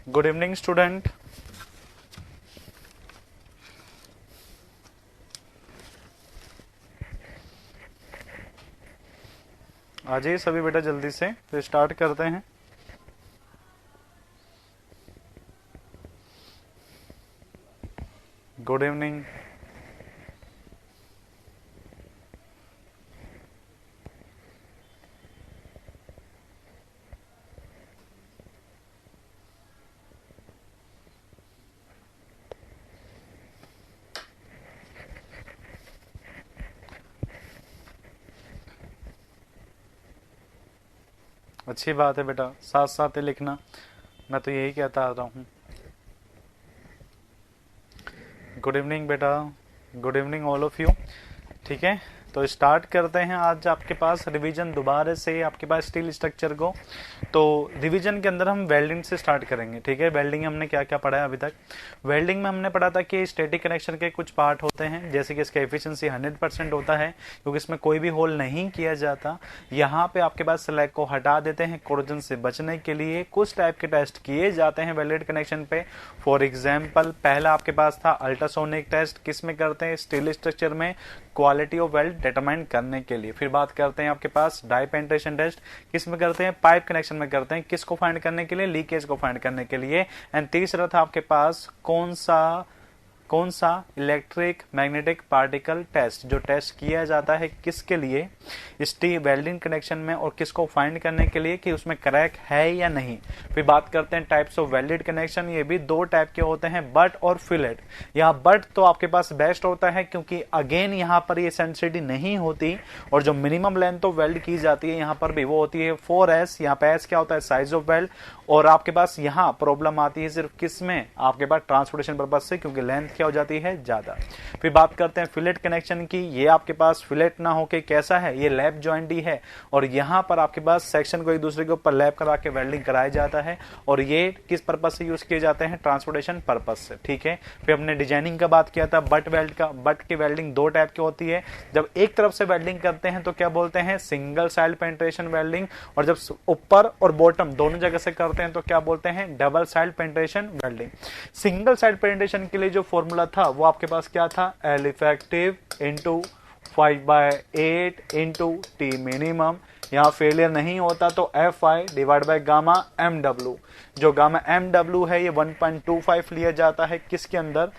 Good evening student. आ जाइए सभी बेटा जल्दी से, तो स्टार्ट करते हैं। Good evening. अच्छी बात है बेटा, साथ साथ ही लिखना, मैं तो यही कहता आ रहा हूँ। गुड इवनिंग बेटा, good evening all of you. ठीक है, तो स्टार्ट करते हैं। आज आपके पास रिवीजन दोबारा से आपके पास स्टील स्ट्रक्चर को, तो रिवीजन के अंदर हम वेल्डिंग से स्टार्ट करेंगे। ठीक है, वेल्डिंग हमने क्या क्या पढ़ा है अभी तक। वेल्डिंग में हमने पढ़ा था कि स्टैटिक कनेक्शन के कुछ पार्ट होते हैं, जैसे कि इसका एफिशिएंसी 100% होता है क्योंकि इसमें कोई भी होल नहीं किया जाता। यहाँ पे आपके पास स्लैग को हटा देते हैं कोरोजन से बचने के लिए। कुछ टाइप के टेस्ट किए जाते हैं वेल्डेड कनेक्शन पे। फॉर एग्जाम्पल, पहला आपके पास था अल्ट्रासोनिक टेस्ट, किस में करते हैं? स्टील स्ट्रक्चर में, क्वालिटी ऑफ वेल्ड डिटरमाइन करने के लिए। फिर बात करते हैं आपके पास डाई पेंट्रेशन टेस्ट, किस में करते हैं? पाइप कनेक्शन में करते हैं, किसको फाइंड करने के लिए? लीकेज को फाइंड करने के लिए। एंड तीसरा था आपके पास कौन सा इलेक्ट्रिक मैग्नेटिक पार्टिकल टेस्ट, जो टेस्ट किया जाता है किसके लिए? स्टील वेल्डिंग कनेक्शन में, और किसको फाइंड करने के लिए कि उसमें क्रैक है या नहीं। फिर बात करते हैं टाइप्स ऑफ वेल्डेड कनेक्शन, ये भी दो टाइप के होते हैं, बट और फिलेट। यहाँ बट तो आपके पास बेस्ट होता है क्योंकि अगेन यहाँ पर ये सेंसिटिविटी नहीं होती, और जो मिनिमम लेंथ ऑफ वेल्ड की जाती है यहाँ पर भी वो होती है 4S। यहाँ पे S क्या होता है? Size of weld. और आपके पास यहाँ प्रॉब्लम आती है सिर्फ किस में? आपके पास ट्रांसपोर्टेशन पर्पज से, क्योंकि लेंथ क्या हो जाती है? ज्यादा। फिर बात करते हैं फिलेट कनेक्शन की। ये आपके पास फिलेट ना होके कैसा है? ये लैप जॉइंट ही है, और यहाँ पर आपके पास सेक्शन को एक दूसरे के ऊपर लैप करा के वेल्डिंग कराया जाता है, और ये किस पर्पज से यूज किए जाते हैं? ट्रांसपोर्टेशन पर्पज से। ठीक है, फिर हमने डिजाइनिंग का बात किया था, बट वेल्ड का। बट की वेल्डिंग दो टाइप की होती है, जब एक तरफ से वेल्डिंग करते हैं तो क्या बोलते हैं? सिंगल साइड पेंट्रेशन वेल्डिंग, और जब ऊपर और बॉटम दोनों जगह से करते हैं तो क्या बोलते हैं? Double side penetration welding. Single side penetration के लिए जो फॉर्मूला था वो आपके पास क्या था? L effective into 5/8 into T minimum. यहाँ फेलियर नहीं होता तो FI divide by gamma MW। जो गामा MW है ये 1.25 लिया जाता है किसके अंदर?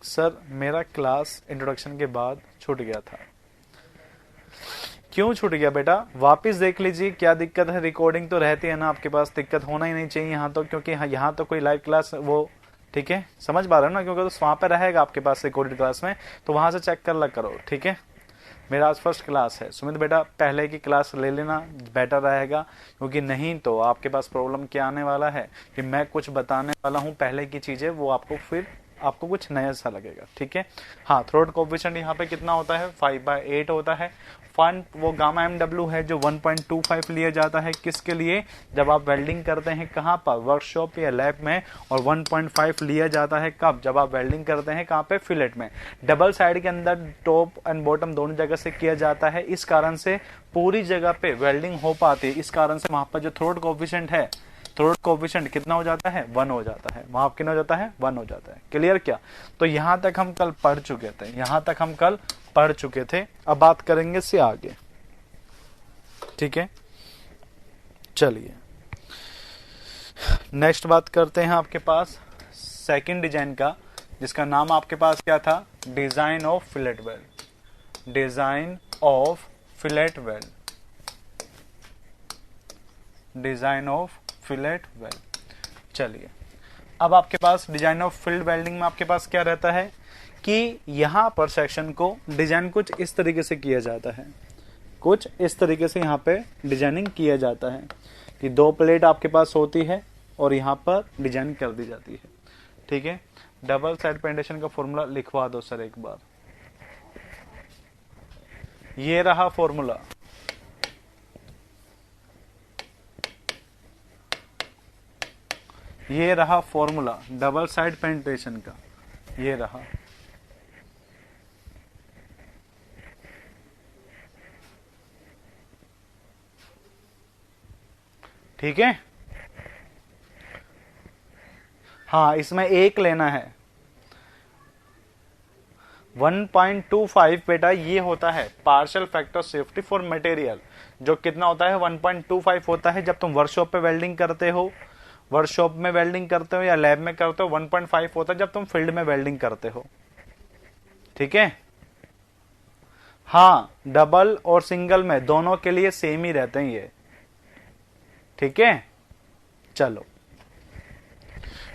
सर मेरा क्लास इंट्रोडक्शन के बाद छूट गया था। क्यों छूट गया बेटा? वापस देख लीजिए, क्या दिक्कत है? रिकॉर्डिंग तो रहती है ना आपके पास, दिक्कत होना ही नहीं चाहिए यहाँ तो, क्योंकि यहाँ तो कोई लाइव क्लास वो, ठीक है, समझ पा रहे हो ना? क्योंकि तो वहां पर रहेगा आपके पास रिकॉर्डेड क्लास में, तो वहां से चेक कर ला करो। ठीक है, मेरा आज फर्स्ट क्लास है। सुमित बेटा पहले की क्लास ले लेना, बेटर रहेगा, क्योंकि नहीं तो आपके पास प्रॉब्लम क्या आने वाला है कि मैं कुछ बताने वाला हूँ पहले की चीजें, वो आपको फिर आपको कुछ नया सा लगेगा। ठीक है, हाँ, थ्रोट कोएफिशिएंट यहाँ पे कितना होता है? 5/8 होता है। फन वो गामा MW है जो 1.25 लिया जाता है किसके लिए? जब आप वेल्डिंग करते हैं कहाँ पर? वर्कशॉप या लैब में। और 1.5 लिया जाता है कब? जब आप वेल्डिंग करते हैं कहाँ पे? फिलेट में। डबल साइड के अंदर टॉप एंड बॉटम दोनों जगह से किया जाता है, इस कारण से पूरी जगह पे वेल्डिंग हो पाती है। इस कारण से वहां पर जो थ्रोट कोएफिशिएंट है, थ्रोट कोएफिशिएंट कितना हो जाता है? 1 हो जाता है। वहां कितना हो जाता है? 1 हो जाता है। क्लियर क्या? तो यहां तक हम कल पढ़ चुके थे, यहां तक हम कल पढ़ चुके थे। अब बात करेंगे इससे आगे। ठीक है, चलिए नेक्स्ट बात करते हैं आपके पास सेकंड डिजाइन का, जिसका नाम आपके पास क्या था? Design of fillet weld. Design of fillet weld. Design of fillet weld. चलिए, अब आपके पास डिजाइन ऑफ फील्ड वेल्डिंग में आपके पास क्या रहता है कि यहां पर सेक्शन को डिजाइन कुछ इस तरीके से किया जाता है, कुछ इस तरीके से यहाँ पे डिजाइनिंग किया जाता है कि दो प्लेट आपके पास होती है और यहाँ पर डिजाइन कर दी जाती है। ठीक है, डबल साइड पेंटेशन का फॉर्मूला लिखवा दो सर एक बार। ये रहा फॉर्मूला, ये रहा फॉर्मूला डबल साइड पेंटेशन का, ये रहा। ठीक है, हाँ, इसमें एक लेना है। 1.25 बेटा ये होता है partial factor safety for material, जो कितना होता है 1.25 होता है। जब तुम वर्कशॉप पे वेल्डिंग करते हो, वर्कशॉप में वेल्डिंग करते हो या लैब में करते हो, 1.5 होता है जब तुम फील्ड में वेल्डिंग करते हो। ठीक है, हाँ, डबल और सिंगल में दोनों के लिए सेम ही रहते हैं ये। ठीक है, चलो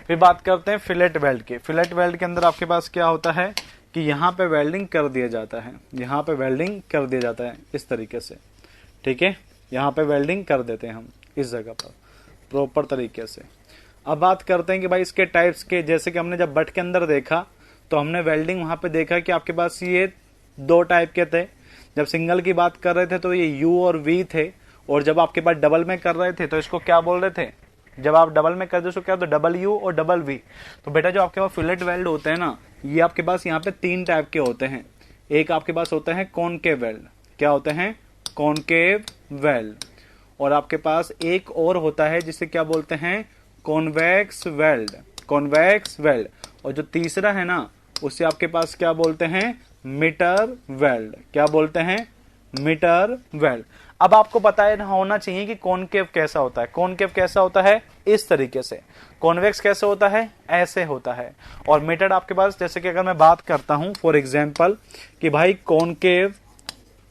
फिर बात करते हैं फिलेट वेल्ड की। फिलेट वेल्ड के अंदर आपके पास क्या होता है कि यहाँ पे वेल्डिंग कर दिया जाता है, यहाँ पे वेल्डिंग कर दिया जाता है इस तरीके से। ठीक है, यहाँ पे वेल्डिंग कर देते हैं हम इस जगह पर प्रॉपर तरीके से। अब बात करते हैं कि भाई इसके टाइप्स के, जैसे कि हमने जब बट के अंदर देखा तो हमने वेल्डिंग वहां पे देखा कि आपके पास ये दो टाइप के थे। जब सिंगल की बात कर रहे थे तो ये यू और वी थे, और जब आपके पास डबल में कर रहे थे तो इसको क्या बोल रहे थे, जब आप डबल में कर दो तो क्या, तो डबल यू और डबल वी। तो बेटा जो आपके पास फिलेट वेल्ड होते हैं ना, ये आपके पास यहाँ पे 3 टाइप के होते हैं। एक आपके पास होता है कॉनकेव वेल्ड, क्या होते हैं, कॉनकेव वेल्ड। और आपके पास एक और होता है जिसे क्या बोलते हैं, कॉन्वेक्स वेल्ड, कॉन्वेक्स वेल्ड। और जो तीसरा है ना उसे आपके पास क्या बोलते हैं, मीटर वेल्ड। क्या बोलते हैं, मीटर वेल्ड। अब आपको पता है होना चाहिए कि कॉनकेव कैसा होता है। कॉनकेव कैसा होता है, इस तरीके से। कॉन्वेक्स कैसे होता है, ऐसे होता है। और मीटर आपके पास, जैसे कि अगर मैं बात करता हूं फॉर एग्जांपल कि भाई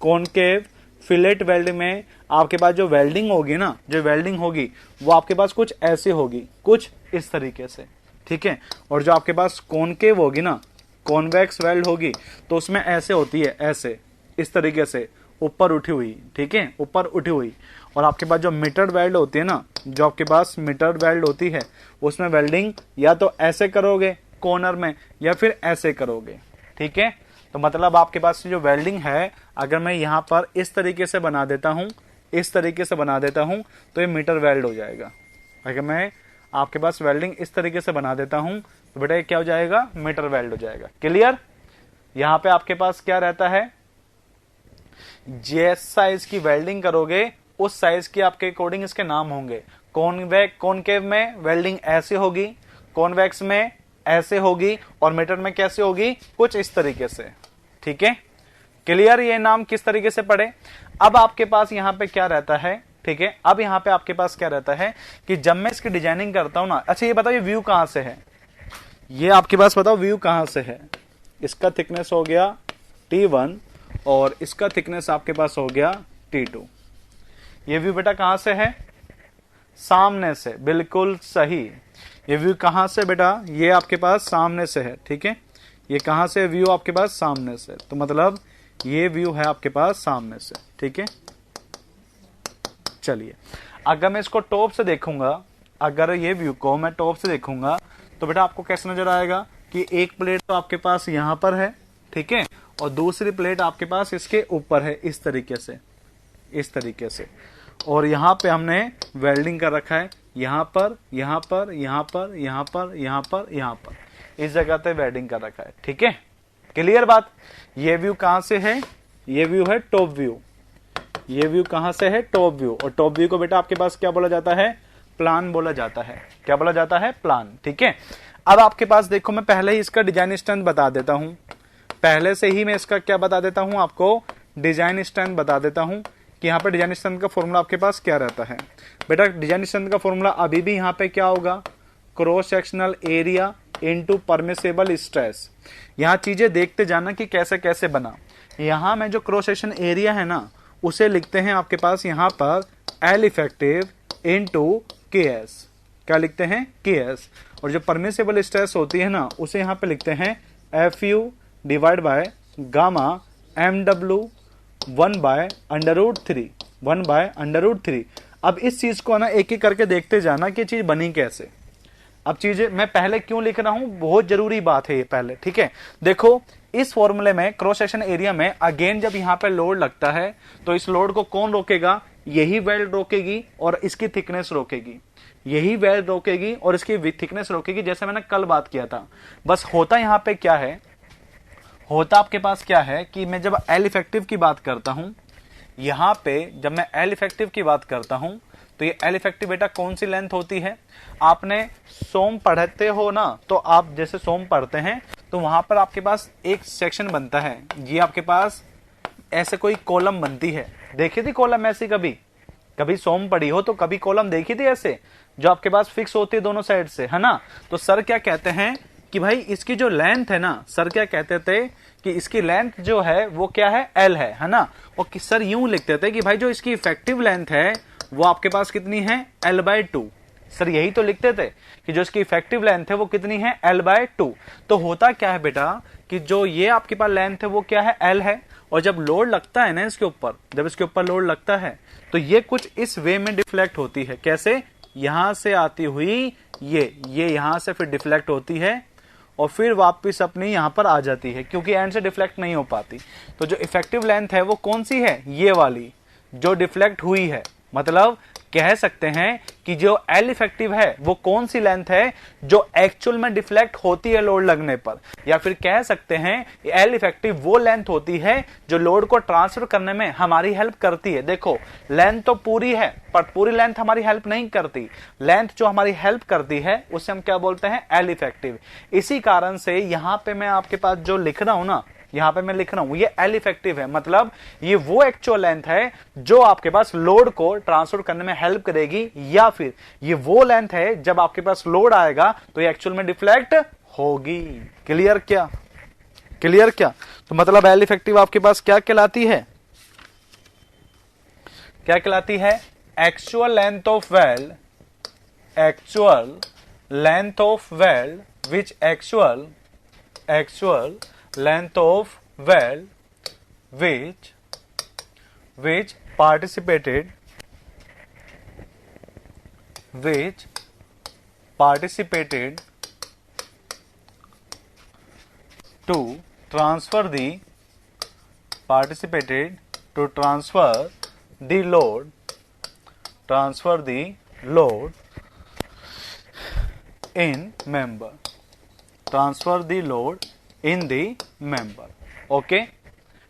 कॉनकेव फिलेट वेल्ड में आपके पास जो वेल्डिंग होगी ना, जो वेल्डिंग होगी वो आपके पास कुछ ऐसे होगी, कुछ इस तरीके से। ठीक है, और जो आपके पास कॉनकेव होगी ना, कॉन्वेक्स वेल्ड होगी, तो उसमें ऐसे होती है, ऐसे इस तरीके से ऊपर उठी हुई। ठीक है, ऊपर उठी हुई। और आपके पास जो मीटर वेल्ड होती है ना, जो आपके पास मीटर वेल्ड होती है, उसमें वेल्डिंग या तो ऐसे करोगे कॉर्नर में या फिर ऐसे करोगे। ठीक है, तो मतलब आपके पास जो वेल्डिंग है, अगर मैं यहाँ पर इस तरीके से बना देता हूँ, इस तरीके से बना देता हूँ, तो ये मीटर वेल्ड हो जाएगा। अगर मैं आपके पास वेल्डिंग इस तरीके से बना देता हूँ तो बेटा ये क्या हो जाएगा, मीटर वेल्ड हो जाएगा। क्लियर। यहाँ पे आपके पास क्या रहता है, जिस साइज की वेल्डिंग करोगे उस साइज के आपके अकॉर्डिंग इसके नाम होंगे। कॉनकेव में वेल्डिंग ऐसे होगी, कॉन्वेक्स में ऐसे होगी, और मीटर में कैसे होगी, कुछ इस तरीके से। ठीक है, क्लियर। ये नाम किस तरीके से पढ़े। अब आपके पास यहाँ पे क्या रहता है, ठीक है, अब यहाँ पे आपके पास क्या रहता है कि जब मैं इसकी डिजाइनिंग करता हूं ना, अच्छा ये बताओ ये व्यू कहां से है, ये आपके पास बताओ व्यू कहां से है। इसका थिकनेस हो गया T1 और इसका थिकनेस आपके पास हो गया T2। ये व्यू बेटा कहां से है, सामने से, बिल्कुल सही। ये व्यू कहां से बेटा, ये आपके पास सामने से है। ठीक है, ये कहां से व्यू आपके पास, सामने से। तो मतलब ये व्यू है आपके पास सामने से। ठीक है, चलिए अगर मैं इसको टॉप से देखूंगा, अगर ये व्यू को मैं टॉप से देखूंगा तो बेटा आपको कैसे नजर आएगा कि एक प्लेट तो आपके पास यहां पर है, ठीक है, और दूसरी प्लेट आपके पास इसके ऊपर है, इस तरीके से, इस तरीके से। और यहां पे हमने वेल्डिंग कर रखा है, यहां पर, यहां पर, यहां पर, यहां पर, यहां पर, यहां पर, इस जगह पे वेल्डिंग कर रखा है। ठीक है, क्लियर बात। ये व्यू कहां से है, ये व्यू है टॉप व्यू। ये व्यू कहां से है, टॉप व्यू। और टॉप व्यू को बेटा आपके पास क्या बोला जाता है, प्लान बोला जाता है। क्या बोला जाता है, प्लान। ठीक है, अब आपके पास देखो मैं पहले ही इसका डिजाइन स्ट्रेंथ बता देता हूं, पहले से ही मैं इसका क्या बता देता हूं आपको, डिजाइन स्ट्रेंथ बता देता हूं कि यहाँ पे डिजाइन स्ट्रेंथ का फॉर्मूला आपके पास क्या रहता है। बेटा डिजाइन स्ट्रेंथ का फॉर्मूला अभी भी यहाँ पे क्या होगा, cross sectional area into permissible stress. यहाँ चीजें देखते जाना कि कैसे कैसे बना। यहाँ में जो क्रॉस सेक्शन एरिया है ना, उसे लिखते हैं आपके पास यहाँ पर एल इफेक्टिव इनटू KS। क्या लिखते हैं, KS। और जो परमिसेबल स्ट्रेस होती है ना, उसे यहाँ पे लिखते हैं FU divide by gamma MW 1/√3, 1/√3। अब इस चीज को ना एक एक करके देखते जाना कि चीज बनी कैसे। अब चीजें मैं पहले क्यों लिख रहा हूं, बहुत जरूरी बात है ये पहले। ठीक है, देखो इस फॉर्मूले में क्रॉस सेक्शन एरिया में अगेन जब यहाँ पे लोड लगता है तो इस लोड को कौन रोकेगा, यही वेल्ड रोकेगी और इसकी थिकनेस रोकेगी, यही वेल्ड रोकेगी और इसकी थिकनेस रोकेगी, जैसे मैंने कल बात किया था। बस होता यहाँ पे क्या है, होता आपके पास क्या है कि मैं जब एल इफेक्टिव की बात करता हूं, यहां पे जब मैं एल इफेक्टिव की बात करता हूं तो ये एल इफेक्टिव बेटा कौन सी लेंथ होती है? आपने सोम पढ़ते हो ना, तो आप जैसे सोम पढ़ते हैं तो वहां पर आपके पास एक सेक्शन बनता है, ये आपके पास ऐसे कोई कॉलम बनती है। देखी थी कॉलम ऐसी? कभी सोम पढ़ी हो तो कभी कॉलम देखी थी ऐसे, जो आपके पास फिक्स होती है दोनों साइड से, है ना? तो सर क्या कहते हैं कि भाई इसकी जो लेंथ है ना, सर क्या कहते थे कि इसकी लेंथ जो है वो क्या है? एल है ना? और सर यूं लिखते थे कि भाई जो इसकी इफेक्टिव लेंथ है वो आपके पास कितनी है? L/2। सर यही तो लिखते थे कि जो इसकी इफेक्टिव लेंथ है वो कितनी है? L/2। तो होता क्या है बेटा कि जो ये आपके पास लेंथ है वो क्या है? L है, और जब लोड लगता है ना इसके ऊपर, जब इसके ऊपर लोड लगता है तो ये कुछ इस वे में डिफ्लेक्ट होती है। कैसे? यहां से आती हुई ये यहां से फिर डिफ्लेक्ट होती है और फिर वापस अपनी यहां पर आ जाती है, क्योंकि एंड से डिफ्लेक्ट नहीं हो पाती। तो जो इफेक्टिव लेंथ है वो कौन सी है? ये वाली जो डिफ्लेक्ट हुई है। मतलब कह सकते हैं कि जो एल इफेक्टिव है वो कौन सी लेंथ है जो एक्चुअल में डिफ्लेक्ट होती है लोड लगने पर, या फिर कह सकते हैं एल इफेक्टिव वो लेंथ होती है जो लोड को ट्रांसफर करने में हमारी हेल्प करती है। देखो लेंथ तो पूरी है पर पूरी लेंथ हमारी हेल्प नहीं करती, लेंथ जो हमारी हेल्प करती है उसे हम क्या बोलते हैं? L effective. इसी कारण से यहां पे मैं आपके पास जो लिख रहा हूं ना, यहां पे मैं लिख रहा हूं ये एल इफेक्टिव है, मतलब ये वो एक्चुअल लेंथ है जो आपके पास लोड को ट्रांसफर करने में हेल्प करेगी, या फिर ये वो लेंथ है जब आपके पास लोड आएगा तो ये एक्चुअल में डिफ्लेक्ट होगी। क्लियर क्या? क्लियर क्या? तो मतलब एल इफेक्टिव आपके पास क्या कहलाती है? क्या कहलाती है? Actual length of weld, actual length of weld which actual length of weld which participated to transfer the load in member, in the member. Okay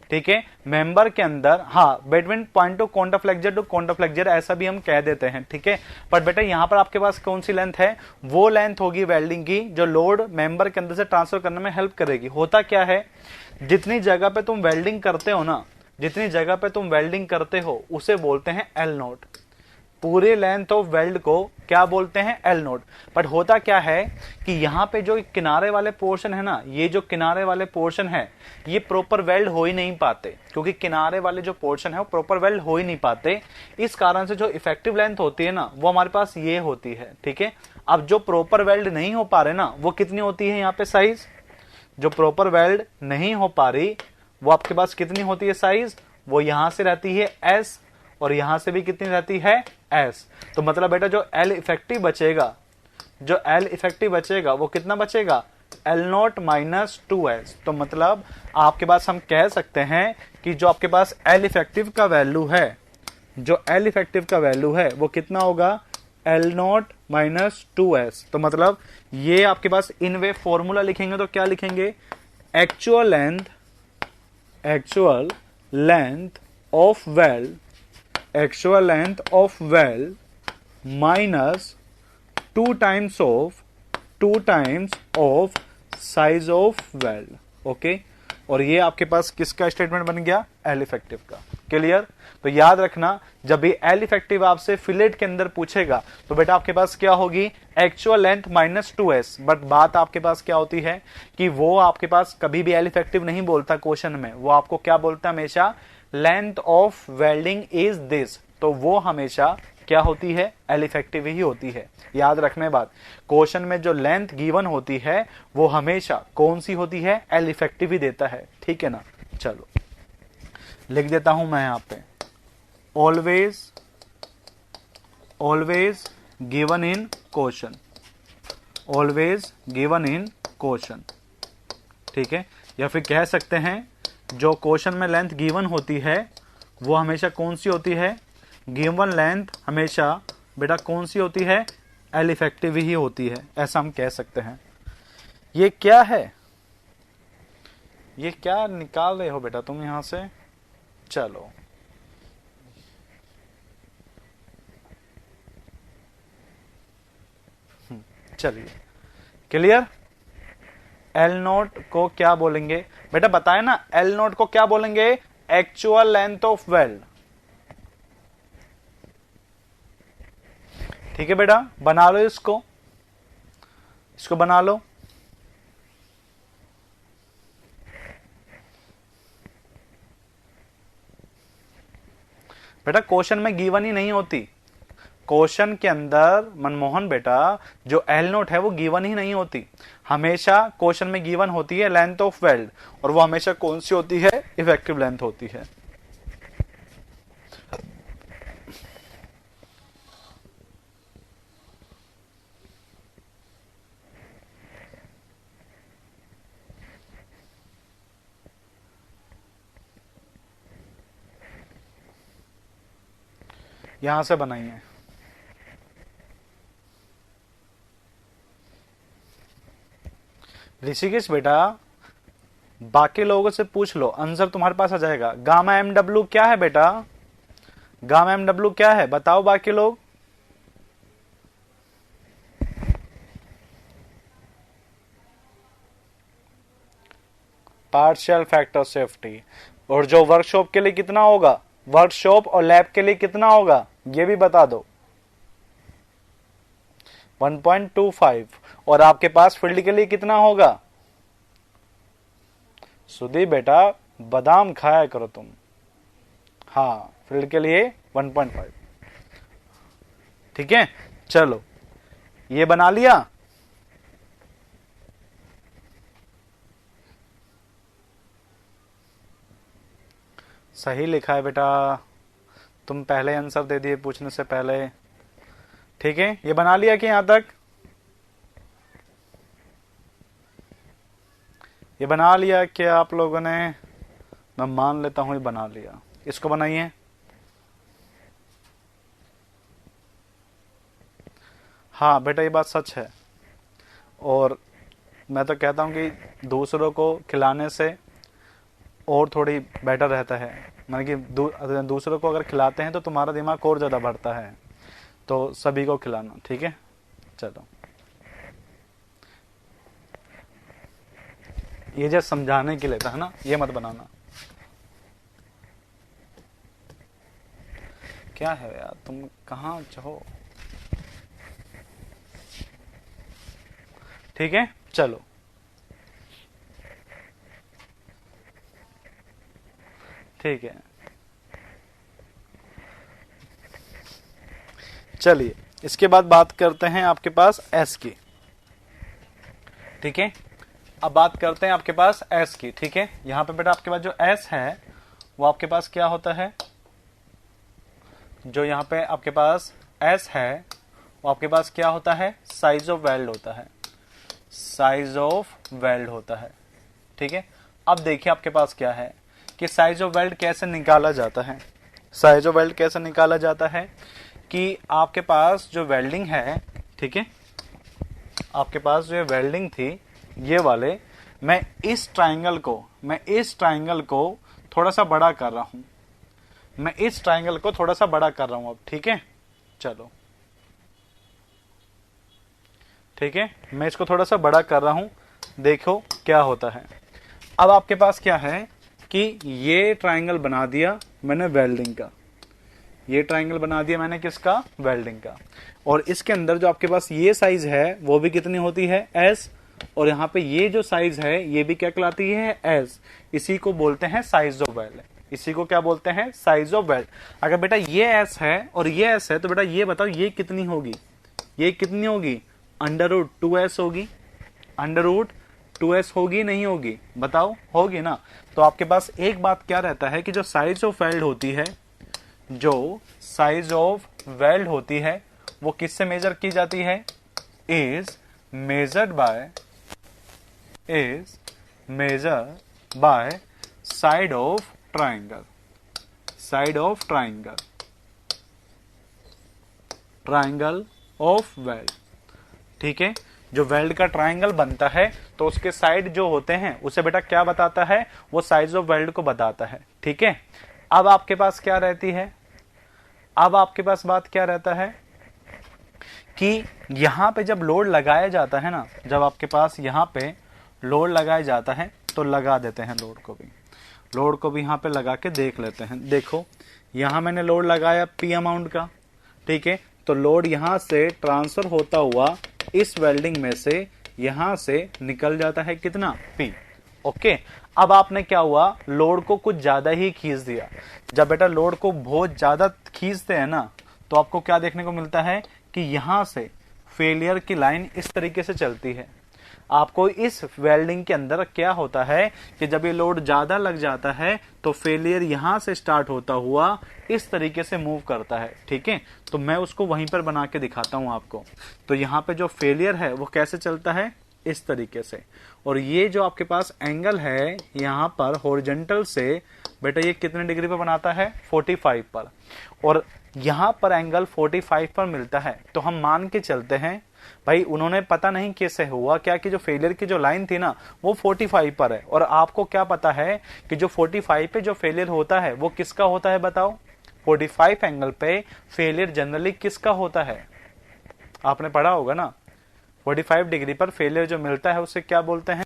ठीक है, मेंबर के अंदर, हाँ बिटवीन पॉइंट टू कॉन्ट्राफ्लेक्सर टू कॉन्ट्राफ्लेक्सर ऐसा भी हम कह देते हैं, ठीक है। पर बेटा यहां पर आपके पास कौन सी लेंथ है? वो लेंथ होगी वेल्डिंग की जो लोड मेंबर के अंदर से ट्रांसफर करने में हेल्प करेगी। होता क्या है, जितनी जगह पे तुम वेल्डिंग करते हो ना, जितनी जगह पे तुम वेल्डिंग करते हो उसे बोलते हैं एल नोट। पूरे लेंथ ऑफ वेल्ड को क्या बोलते हैं? L note. बट होता क्या है कि यहाँ पे जो किनारे वाले पोर्शन है ना, ये जो किनारे वाले पोर्शन है ये प्रॉपर वेल्ड हो ही नहीं पाते, क्योंकि किनारे वाले जो पोर्शन है वो प्रॉपर वेल्ड हो ही नहीं पाते। इस कारण से जो इफेक्टिव लेंथ होती है ना वो हमारे पास ये होती है, ठीक है। अब जो प्रॉपर वेल्ड नहीं हो पा रहे ना वो कितनी होती है? यहाँ पे साइज जो प्रॉपर वेल्ड नहीं हो पा रही वो आपके पास कितनी होती है साइज? वो यहां से रहती है एस और यहां से भी कितनी रहती है? एस। तो मतलब बेटा जो एल इफेक्टिव बचेगा, जो एल इफेक्टिव बचेगा वो कितना बचेगा? L note minus 2s। तो मतलब आपके पास हम कह सकते हैं कि जो आपके पास एल इफेक्टिव का वैल्यू है, जो एल इफेक्टिव का वैल्यू है वो कितना होगा? L note minus 2s। तो मतलब ये आपके पास इन वे फॉर्मूला लिखेंगे तो क्या लिखेंगे? Actual length of weld, actual length of weld minus 2 times of size of weld. Okay, और ये आपके पास किसका स्टेटमेंट बन गया? एल इफेक्टिव का। क्लियर? तो याद रखना जब भी एल इफेक्टिव आपसे फिलेट के अंदर पूछेगा तो बेटा आपके पास क्या होगी? Actual length minus 2s। But बात आपके पास क्या होती है कि वो आपके पास कभी भी एल इफेक्टिव नहीं बोलता क्वेश्चन में, वो आपको क्या बोलता है हमेशा? Length of welding is this. तो वो हमेशा क्या होती है? एल इफेक्टिव ही होती है। याद रखने बात, क्वेश्चन में जो लेंथ गिवन होती है वो हमेशा कौन सी होती है? एल इफेक्टिव ही देता है, ठीक है ना। चलो लिख देता हूं मैं यहां पे, always given in question, always given in question, ठीक है। या फिर कह सकते हैं जो क्वेश्चन में लेंथ गिवन होती है वो हमेशा कौन सी होती है? गिवन लेंथ हमेशा बेटा कौन सी होती है? एल इफेक्टिव ही होती है, ऐसा हम कह सकते हैं। ये क्या है? ये क्या निकाल रहे हो बेटा तुम यहां से? चलो चलिए क्लियर। एल नोट को क्या बोलेंगे बेटा, बताए ना, एल नोट को क्या बोलेंगे, एक्चुअल लेंथ ऑफ वेल्ड। ठीक है बेटा, बना लो इसको बना लो। बेटा क्वेश्चन में गिवन ही नहीं होती, क्वेश्चन के अंदर मनमोहन बेटा जो एल नोट है वो गिवन ही नहीं होती। हमेशा क्वेश्चन में गिवन होती है लेंथ ऑफ वेल्ड, और वो हमेशा कौन सी होती है, इफेक्टिव लेंथ होती है। यहां से बनाइए। ऋषिकेश बेटा बाकी लोगों से पूछ लो, आंसर तुम्हारे पास आ जाएगा। गामा एम डब्ल्यू क्या है बेटा, गामा एम डब्ल्यू क्या है, बताओ बाकी लोग। Partial factor safety. और जो वर्कशॉप के लिए कितना होगा, वर्कशॉप और लैब के लिए कितना होगा ये भी बता दो। 1.25। और आपके पास फील्ड के लिए कितना होगा। सुदीप बेटा बादाम खाया करो तुम। हाँ, फील्ड के लिए 1.5। ठीक है, चलो ये बना लिया। सही लिखा है बेटा, तुम पहले आंसर दे दिए पूछने से पहले। ठीक है, ये बना लिया कि यहां तक, ये बना लिया कि आप लोगों ने, मैं मान लेता हूं ये बना लिया। इसको बनाइए। हाँ बेटा ये बात सच है, और मैं तो कहता हूं कि दूसरों को खिलाने से और थोड़ी बेटर रहता है, माने कि दूसरों को अगर खिलाते हैं तो तुम्हारा दिमाग और ज्यादा बढ़ता है, तो सभी को खिलाना। ठीक है, चलो ये जस्ट समझाने के लिए था ना, ये मत बनाना। क्या है यार, तुम कहाँ चाहो। ठीक है, चलो ठीक है, चलिए इसके बाद बात करते हैं आपके पास एस की। ठीक है, अब बात करते हैं आपके पास एस की। ठीक है, यहां पे बेटा आपके पास जो एस है वो आपके पास क्या होता है, जो यहां पे आपके पास एस है वो आपके पास क्या होता है, साइज ऑफ वेल्ड होता है, साइज ऑफ वेल्ड होता है। ठीक है, अब देखिए आपके पास क्या है कि साइज ऑफ वेल्ड कैसे निकाला जाता है। साइज ऑफ वेल्ड कैसे निकाला जाता है कि आपके पास जो वेल्डिंग है, ठीक है, आपके पास जो वेल्डिंग थी ये वाले, मैं इस ट्राइंगल को थोड़ा सा बड़ा कर रहा हूं, मैं इस ट्राइंगल को थोड़ा सा बड़ा कर रहा हूं अब। ठीक है, चलो ठीक है, मैं इसको थोड़ा सा बड़ा कर रहा हूं, देखो क्या होता है। अब आपके पास क्या है कि ये ट्राइंगल बना दिया मैंने वेल्डिंग का, ये ट्राइंगल बना दिया मैंने किसका, वेल्डिंग का। और इसके अंदर जो आपके पास ये साइज है वो भी कितनी होती है, एस। और यहाँ पे ये जो साइज है ये भी क्या कहलाती है, एस। इसी को बोलते हैं साइज ऑफ वेल्ड, इसी को क्या बोलते हैं, साइज ऑफ वेल्ड। अगर बेटा ये एस है और ये एस है तो बेटा ये बताओ ये कितनी होगी, ये कितनी होगी, √2s होगी। √2s होगी नहीं होगी, बताओ, होगी ना। तो आपके पास एक बात क्या रहता है कि जो साइज ऑफ वेल्ड होती है, जो साइज ऑफ वेल्ड होती है वो किससे मेजर की जाती है, is measured by side of triangle, side of triangle of weld. ठीक है, जो वेल्ड का ट्राइंगल बनता है तो उसके साइड जो होते हैं उसे बेटा क्या बताता है, वो साइज ऑफ वेल्ड को बताता है। ठीक है, अब आपके पास क्या रहती है, अब आपके पास बात क्या रहता है कि यहाँ पे जब लोड लगाया जाता है ना, जब आपके पास यहाँ पे लोड लगाया जाता है तो लगा देते हैं लोड को भी यहाँ पे लगा के देख लेते हैं। देखो यहाँ मैंने लोड लगाया P अमाउंट का, ठीक है, तो लोड यहाँ से ट्रांसफर होता हुआ इस वेल्डिंग में से यहाँ से निकल जाता है कितना P। ओके, अब आपने क्या हुआ, लोड को कुछ ज्यादा ही खींच दिया। जब बेटा लोड को बहुत ज्यादा खींचते हैं ना तो आपको क्या देखने को मिलता है कि यहां से फेलियर की लाइन इस तरीके से चलती है। आपको इस वेल्डिंग के अंदर क्या होता है कि जब ये लोड ज्यादा लग जाता है तो फेलियर यहां से स्टार्ट होता हुआ इस तरीके से मूव करता है। ठीक है, तो मैं उसको वहीं पर बना के दिखाता हूं आपको। तो यहाँ पे जो फेलियर है वो कैसे चलता है, इस तरीके से। और ये जो आपके पास एंगल है यहाँ पर हॉरिजॉन्टल से बेटा ये कितने डिग्री पे बनाता है, 45 पर, और यहाँ पर एंगल 45 पर मिलता है। तो हम मान के चलते हैं भाई उन्होंने पता नहीं कैसे हुआ क्या कि जो फेलियर की जो लाइन थी ना वो 45 पर है, और आपको क्या पता है कि जो 45 पे जो फेलियर होता है वो किसका होता है, बताओ 45 एंगल पे फेलियर जनरली किसका होता है, आपने पढ़ा होगा ना। 45 डिग्री पर फेलियर जो मिलता है उसे क्या बोलते हैं,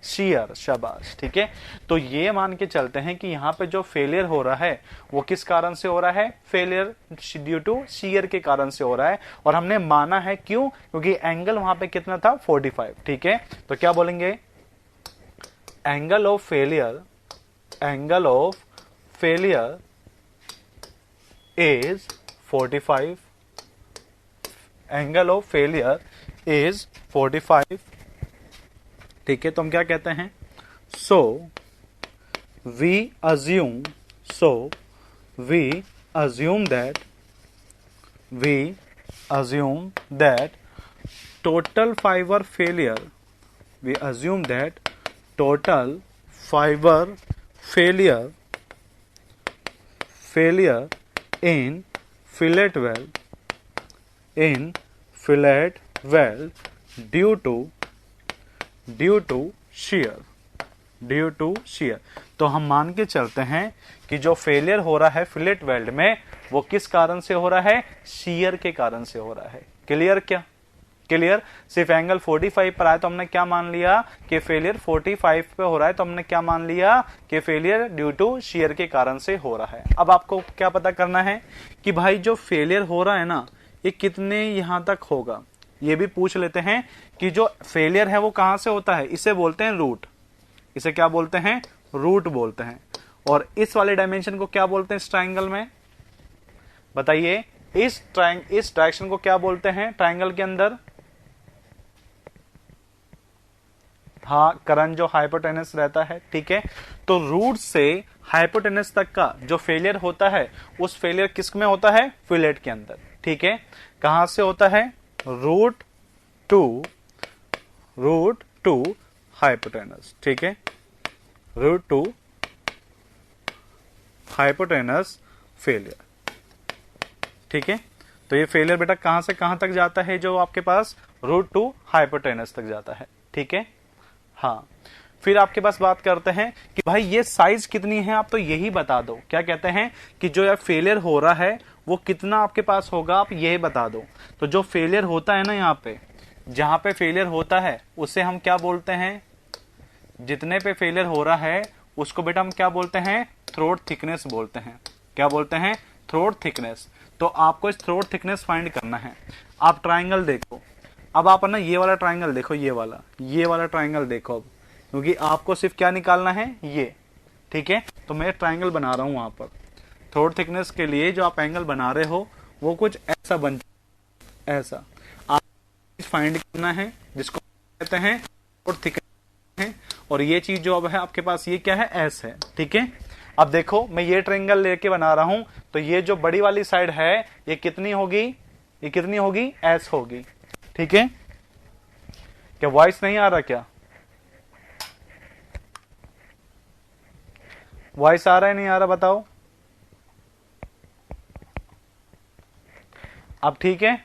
शियर। शाबाश, ठीक है। तो ये मान के चलते हैं कि यहाँ पे जो फेलियर हो रहा है वो किस कारण से हो रहा है, फेलियर ड्यू टू शियर के कारण से हो रहा है। और हमने माना है क्यों, क्योंकि एंगल वहां पे कितना था, 45। ठीक है, तो क्या बोलेंगे, angle of failure is 45, angle of failure is 45। ठीक है, तो हम क्या कहते हैं, so we assume that total fibre failure in fillet weld due to shear। तो हम मान के चलते हैं कि जो फेलियर हो रहा है फिलेट वेल्ड में वो किस कारण से हो रहा है, शियर के कारण से हो रहा है। क्लियर, क्या क्लियर। सिर्फ एंगल 45 पर आया तो हमने क्या मान लिया कि फेलियर 45 पे हो रहा है, तो हमने क्या मान लिया कि फेलियर ड्यू टू शियर के कारण से हो रहा है। अब आपको क्या पता करना है कि भाई जो फेलियर हो रहा है ना ये कितने यहां तक होगा, ये भी पूछ लेते हैं कि जो फेलियर है वो कहां से होता है, इसे बोलते हैं रूट। इसे क्या बोलते हैं, रूट बोलते हैं। और इस वाले डायमेंशन को क्या बोलते हैं इस ट्राइंगल में, बताइए। इस डायरेक्शन को क्या बोलते हैं ट्राइंगल के अंदर, हाँ, करंट जो हाइपोटेनस रहता है। ठीक है, तो रूट से हाइपोटेनस तक का जो फेलियर होता है उस फेलियर किस में होता है, फिलेट के अंदर। ठीक है, कहां से होता है, रूट टू हाइपोटेनस। ठीक है, रूट टू हाइपोटेनस फेलियर। ठीक है, तो ये फेलियर बेटा कहां से कहां तक जाता है, जो आपके पास रूट टू हाइपोटेनस तक जाता है। ठीक है, हाँ। फिर आपके पास बात करते हैं कि भाई ये साइज कितनी है, आप तो यही बता दो। क्या कहते हैं कि जो यार फेलियर हो रहा है वो कितना आपके पास होगा, आप यही बता दो। तो जो फेलियर होता है ना, यहाँ पे जहां पे फेलियर होता है उसे हम क्या बोलते हैं, जितने पे फेलियर हो रहा है उसको बेटा हम क्या बोलते हैं, थ्रोट थिकनेस बोलते हैं। क्या बोलते हैं, थ्रोट थिकनेस। तो आपको इस थ्रोट थिकनेस फाइंड करना है। आप ट्राइंगल देखो, अब आप ना ये वाला ट्राइंगल देखो, ये वाला ट्राइंगल देखो अब, क्योंकि आपको सिर्फ क्या निकालना है, ये। ठीक है, तो मैं ट्राइंगल बना रहा हूं वहां पर। थ्रोट थिकनेस के लिए जो आप एंगल बना रहे हो वो कुछ ऐसा बन, ऐसा आप फाइंड करना है, जिसको कहते हैं थ्रोट थिकनेस है। और ये चीज जो अब है आपके पास, ये क्या है, एस है। ठीक है, अब देखो मैं ये ट्रायंगल लेके बना रहा हूं, तो ये जो बड़ी वाली साइड है ये कितनी होगी, ये कितनी होगी, एस होगी। ठीक है, क्या वॉइस नहीं आ रहा, क्या वॉइस आ रहा है, नहीं आ रहा, बताओ। अब ठीक है,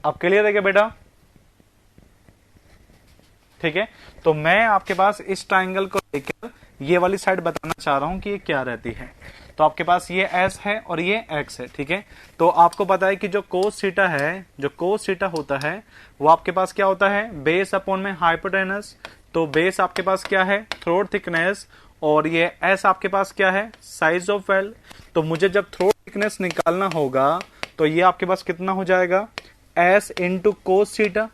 अब क्लियर है क्या बेटा। ठीक है, तो मैं आपके पास इस ट्राइंगल को लेकर ये वाली साइड बताना चाह रहा हूं कि ये क्या रहती है। तो आपके पास ये एस है और ये एक्स है, ठीक है। तो आपको पता है कि जो कोस थीटा है, जो कोस थीटा होता है वो आपके पास क्या होता है, बेस अपॉन में हाइपोटेनस। तो बेस आपके पास क्या है, थ्रोट थिकनेस, और ये एस आपके पास क्या है, साइज ऑफ वेल। तो मुझे जब थ्रोट थिकनेस निकालना होगा तो ये आपके पास कितना हो जाएगा, S into cos theta,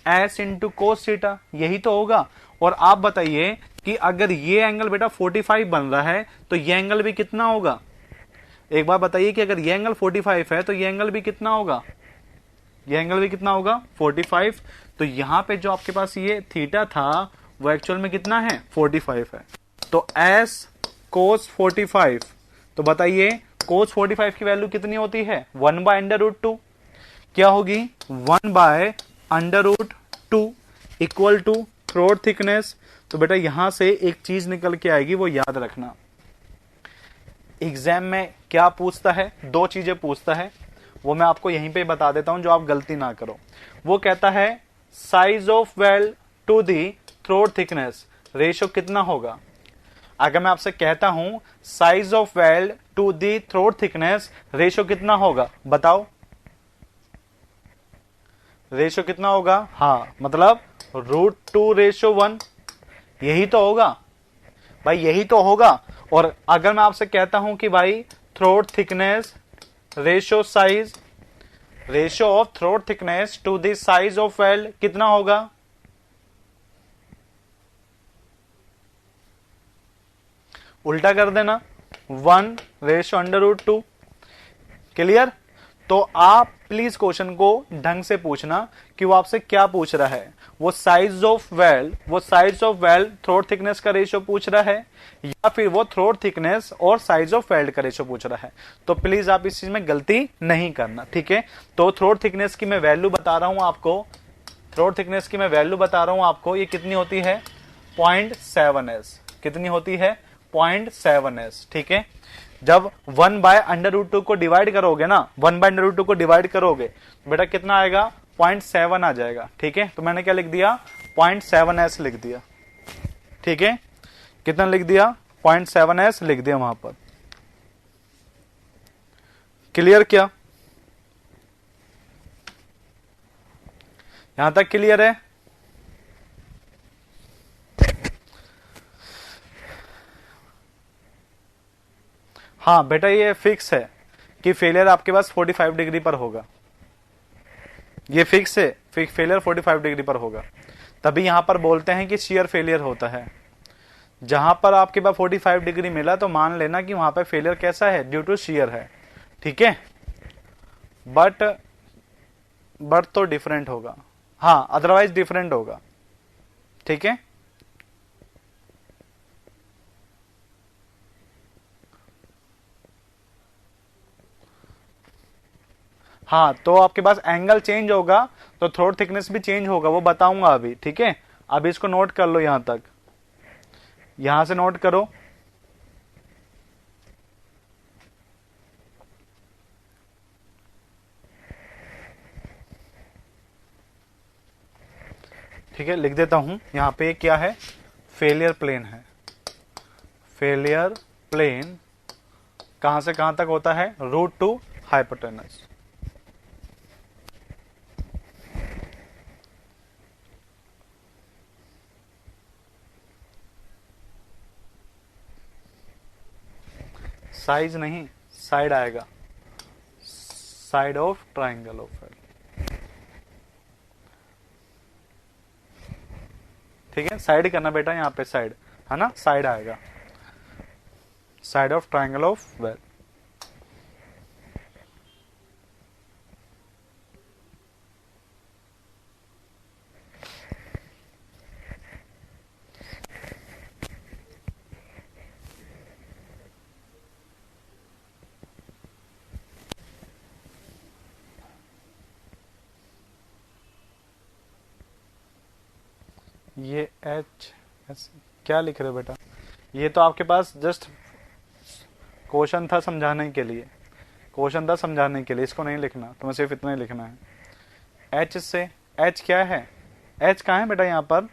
S into cos theta, यही तो होगा। और आप बताइए कि अगर ये एंगल बेटा 45 बन रहा है तो ये एंगल भी कितना होगा, एक बार बताइए कि अगर ये एंगल 45 है तो ये एंगल भी कितना होगा, ये एंगल भी कितना होगा 45। तो यहां पे जो आपके पास ये थीटा था वो एक्चुअल में कितना है, 45 है। तो एस कोस 45, तो बताइए कोस 45 की वैल्यू कितनी होती है, 1/√2, क्या होगी 1/√2 इक्वल टू थ्रोट थिकनेस। तो बेटा यहां से एक चीज निकल के आएगी, वो याद रखना। एग्जाम में क्या पूछता है, दो चीजें पूछता है, वो मैं आपको यहीं पे बता देता हूं जो आप गलती ना करो। वो कहता है size of weld to the throat thickness ratio कितना होगा। अगर मैं आपसे कहता हूं size of weld to the throat thickness ratio कितना होगा, बताओ रेशियो कितना होगा, हाँ मतलब √2:1, यही तो होगा भाई, यही तो होगा। और अगर मैं आपसे कहता हूं कि भाई throat thickness ratio size, ratio of throat thickness to the size of weld कितना होगा, उल्टा कर देना, 1/√2। क्लियर। तो आप प्लीज क्वेश्चन को ढंग से पूछना कि वो आपसे क्या पूछ रहा है। वो साइज ऑफ वेल, वो size of well throat thickness का रेशियो पूछ रहा है, या फिर वो थ्रोट थिकनेस और साइज ऑफ वेल का रेशियो पूछ रहा है। तो प्लीज आप इस चीज में गलती नहीं करना, ठीक है। तो थ्रोट थिकनेस की मैं वैल्यू बता रहा हूं आपको, थ्रोट थिकनेस की मैं वैल्यू बता रहा हूं आपको, ये कितनी होती है 0.7s, कितनी होती है 0.7s, ठीक है। जब 1/√2 को डिवाइड करोगे ना, 1/√2 को डिवाइड करोगे बेटा कितना आएगा 0.7 आ जाएगा, ठीक है। तो मैंने क्या लिख दिया 0.7s लिख दिया, ठीक है। कितना लिख दिया 0.7s लिख दिया वहां पर। क्लियर क्या, यहां तक क्लियर है। हाँ बेटा ये फिक्स है कि फेलियर आपके पास 45 डिग्री पर होगा, ये फिक्स है, फेलियर 45 डिग्री पर होगा। तभी यहां पर बोलते हैं कि शियर फेलियर होता है। जहां पर आपके पास 45 डिग्री मिला तो मान लेना कि वहां पर फेलियर कैसा है, ड्यू टू शियर है, ठीक है। बट तो डिफरेंट होगा, हाँ अदरवाइज डिफरेंट होगा, ठीक है। हाँ तो आपके पास एंगल चेंज होगा तो थ्रोट थिकनेस भी चेंज होगा, वो बताऊंगा अभी, ठीक है। अभी इसको नोट कर लो, यहां तक, यहां से नोट करो। ठीक है, लिख देता हूं। यहां पे क्या है, फेलियर प्लेन है। फेलियर प्लेन कहां से कहां तक होता है, √2 हाइपोटेनस। साइज नहीं, साइड आएगा, side of triangle of L, ठीक है। साइड करना बेटा यहाँ पे, साइड है ना, साइड आएगा, side of triangle of well. ये एच क्या लिख रहे हो बेटा, ये तो आपके पास जस्ट क्वेश्चन था समझाने के लिए, क्वेश्चन था समझाने के लिए, इसको नहीं लिखना, तुम्हें सिर्फ इतना ही लिखना है। एच से, एच क्या है, एच कहाँ है बेटा यहाँ पर,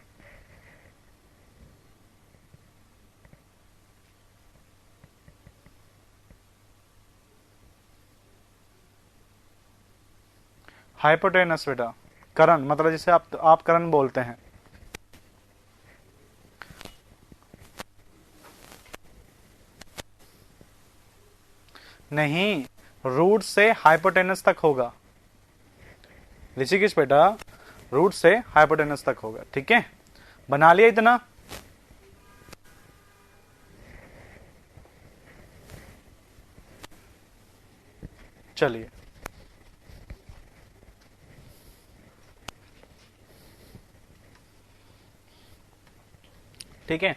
हाइपोटेनस बेटा, करण मतलब जिसे आप करण बोलते हैं। नहीं, रूट से हाइपोटेनस तक होगा ऋषिकेश बेटा, रूट से हाइपोटेनस तक होगा। ठीक है, बना लिया इतना। चलिए, ठीक है।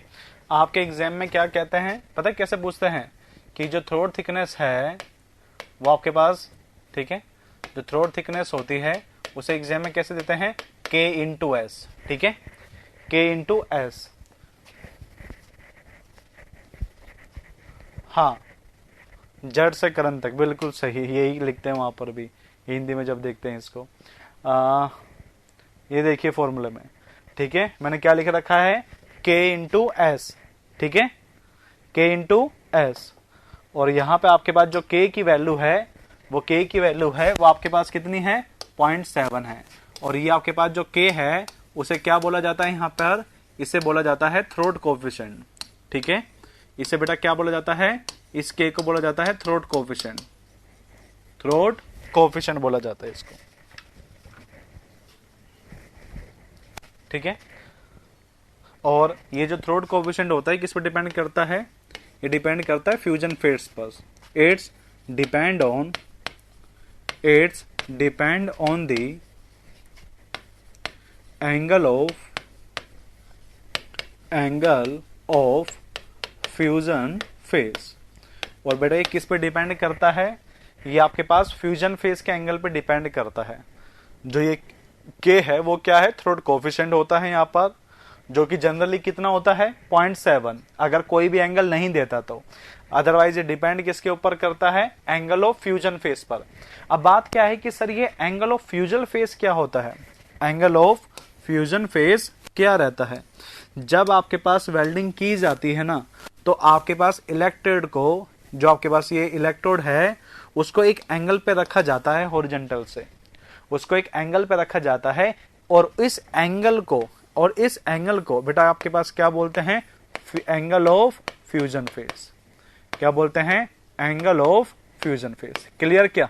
आपके एग्जाम में क्या कहते हैं पता है, कैसे पूछते हैं कि जो थ्रोट थिकनेस है वो आपके पास, ठीक है, जो थ्रोट थिकनेस होती है उसे एग्जाम में कैसे देते हैं, K इंटू एस। ठीक है, K इंटू एस। हाँ, जड़ से करण तक, बिल्कुल सही, यही लिखते हैं वहां पर भी हिंदी में जब देखते हैं इसको। ये देखिए फॉर्मूले में, ठीक है, मैंने क्या लिख रखा है, K इंटू एस। ठीक है, K इंटू एस। और यहां पे आपके पास जो K की वैल्यू है, वो K की वैल्यू है वो आपके पास कितनी है, 0.7 है। और ये आपके पास जो K है उसे क्या बोला जाता है यहाँ पर, इसे बोला जाता है थ्रोट कोएफिशिएंट। ठीक है, इसे बेटा क्या बोला जाता है, इस K को बोला जाता है थ्रोट कोएफिशिएंट। थ्रोट कोएफिशिएंट बोला जाता है इसको। ठीक है, और ये जो थ्रोट कोएफिशिएंट होता है किस पर डिपेंड करता है, ये डिपेंड करता है फ्यूजन फेस पर। It's depend on the angle of fusion face. और बेटा ये किस पे डिपेंड करता है, ये आपके पास फ्यूजन फेस के एंगल पे डिपेंड करता है। जो ये K है वो क्या है, थ्रोट कोएफिशिएंट होता है यहाँ पर, जो कि जनरली कितना होता है, 0.7, अगर कोई भी एंगल नहीं देता तो। अदरवाइज ये डिपेंड किसके ऊपर करता है, एंगल ऑफ फ्यूजन फेस पर। अब बात क्या है कि सर ये एंगल ऑफ फ्यूजन फेस क्या होता है, एंगल ऑफ फ्यूजन फेस क्या रहता है, जब आपके पास वेल्डिंग की जाती है ना, तो आपके पास इलेक्ट्रोड को, जो आपके पास ये इलेक्ट्रोड है उसको एक एंगल पे रखा जाता है, हॉरिजॉन्टल से उसको एक एंगल पे रखा जाता है। और इस एंगल को बेटा आपके पास क्या बोलते हैं, एंगल ऑफ फ्यूजन फेस। क्या बोलते हैं, angle of fusion face. Clear क्या,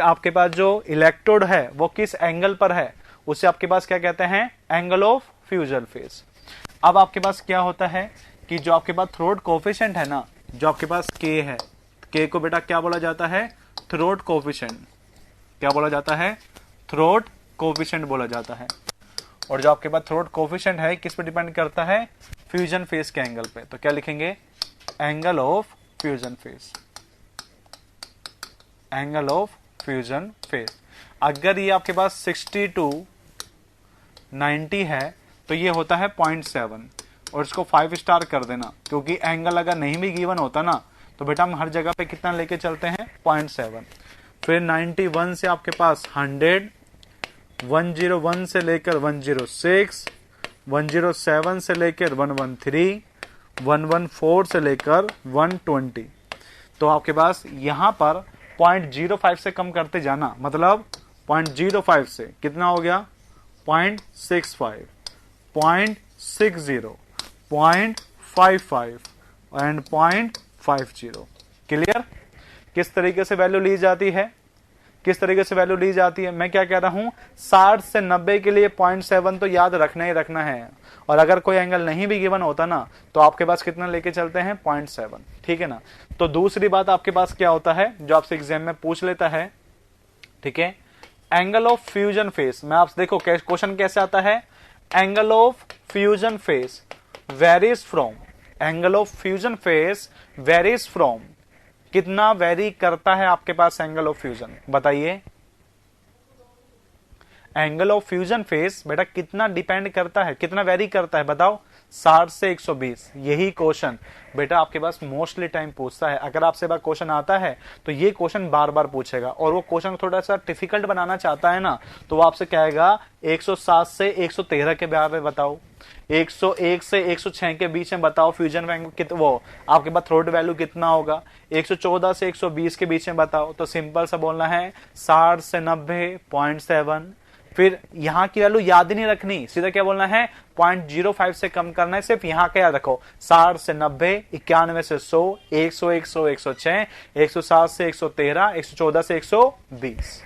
आपके पास जो इलेक्ट्रोड है वो किस एंगल पर है, उसे आपके पास क्या कहते हैं, एंगल ऑफ फ्यूजन फेस। अब आपके पास क्या होता है कि जो आपके पास थ्रोट कोएफिशिएंट है ना, जो आपके पास K है, K को बेटा क्या बोला जाता है, थ्रोट कोएफिशिएंट। क्या बोला जाता है, थ्रोट कोएफिशिएंट बोला जाता है। और जो आपके पास थ्रोट कोएफिशिएंट है किस पे डिपेंड करता है, फ्यूजन फेस के एंगल पे। तो क्या लिखेंगे, angle of fusion face, angle of fusion face. अगर ये आपके पास 60 to 90 है तो ये होता है 0.7, और इसको 5 स्टार कर देना, क्योंकि एंगल अगर नहीं भी गिवन होता ना तो बेटा हम हर जगह पे कितना लेके चलते हैं, 0.7। फिर 91 से आपके पास 100, 101 से लेकर 106, 107 से लेकर 113, 114 से लेकर 120। तो आपके पास यहां पर 0.05 से कम करते जाना, मतलब 0.05 से कितना हो गया, 0.65, 0.60, 0.55 एंड 0.50। क्लियर, किस तरीके से वैल्यू ली जाती है, किस तरीके से वैल्यू ली जाती है। मैं क्या कह रहा हूं, 60 से 90 के लिए 0.7 तो याद रखना ही रखना है। और अगर कोई एंगल नहीं भी गिवन होता ना तो आपके पास कितना लेके चलते हैं, 0.7। ठीक है ना। तो दूसरी बात आपके पास क्या होता है, जो आपसे एग्जाम में पूछ लेता है, ठीक है, एंगल ऑफ फ्यूजन फेस। मैं आपसे देखो क्वेश्चन कैसे आता है, angle of fusion face varies from, angle of fusion face varies from, कितना वेरी करता है आपके पास एंगल ऑफ फ्यूजन, बताइए। एंगल ऑफ फ्यूजन फेस बेटा कितना डिपेंड करता है, कितना वेरी करता है, बताओ। 60 से 120। यही क्वेश्चन बेटा आपके पास मोस्टली टाइम पूछता है। अगर आपसे बार क्वेश्चन आता है तो ये क्वेश्चन बार बार पूछेगा, और वो क्वेश्चन थोड़ा सा डिफिकल्ट बनाना चाहता है ना, तो वो आपसे कहेगा 107 से 113 के बारे में बताओ, 101 से 106 के बीच में बताओ फ्यूजन वैल्यू वो आपके पास थ्रोट वैल्यू कितना होगा, 114 से 120 के बीच में बताओ। तो सिंपल सा बोलना है 60 से 90.7। फिर यहाँ की वैल्यू याद ही नहीं रखनी, सीधा क्या बोलना है 0.05 से कम करना है, सिर्फ यहाँ का याद रखो 60 से 90, 91 से 100, 101 से 106, 107 से 113, 114 से 120।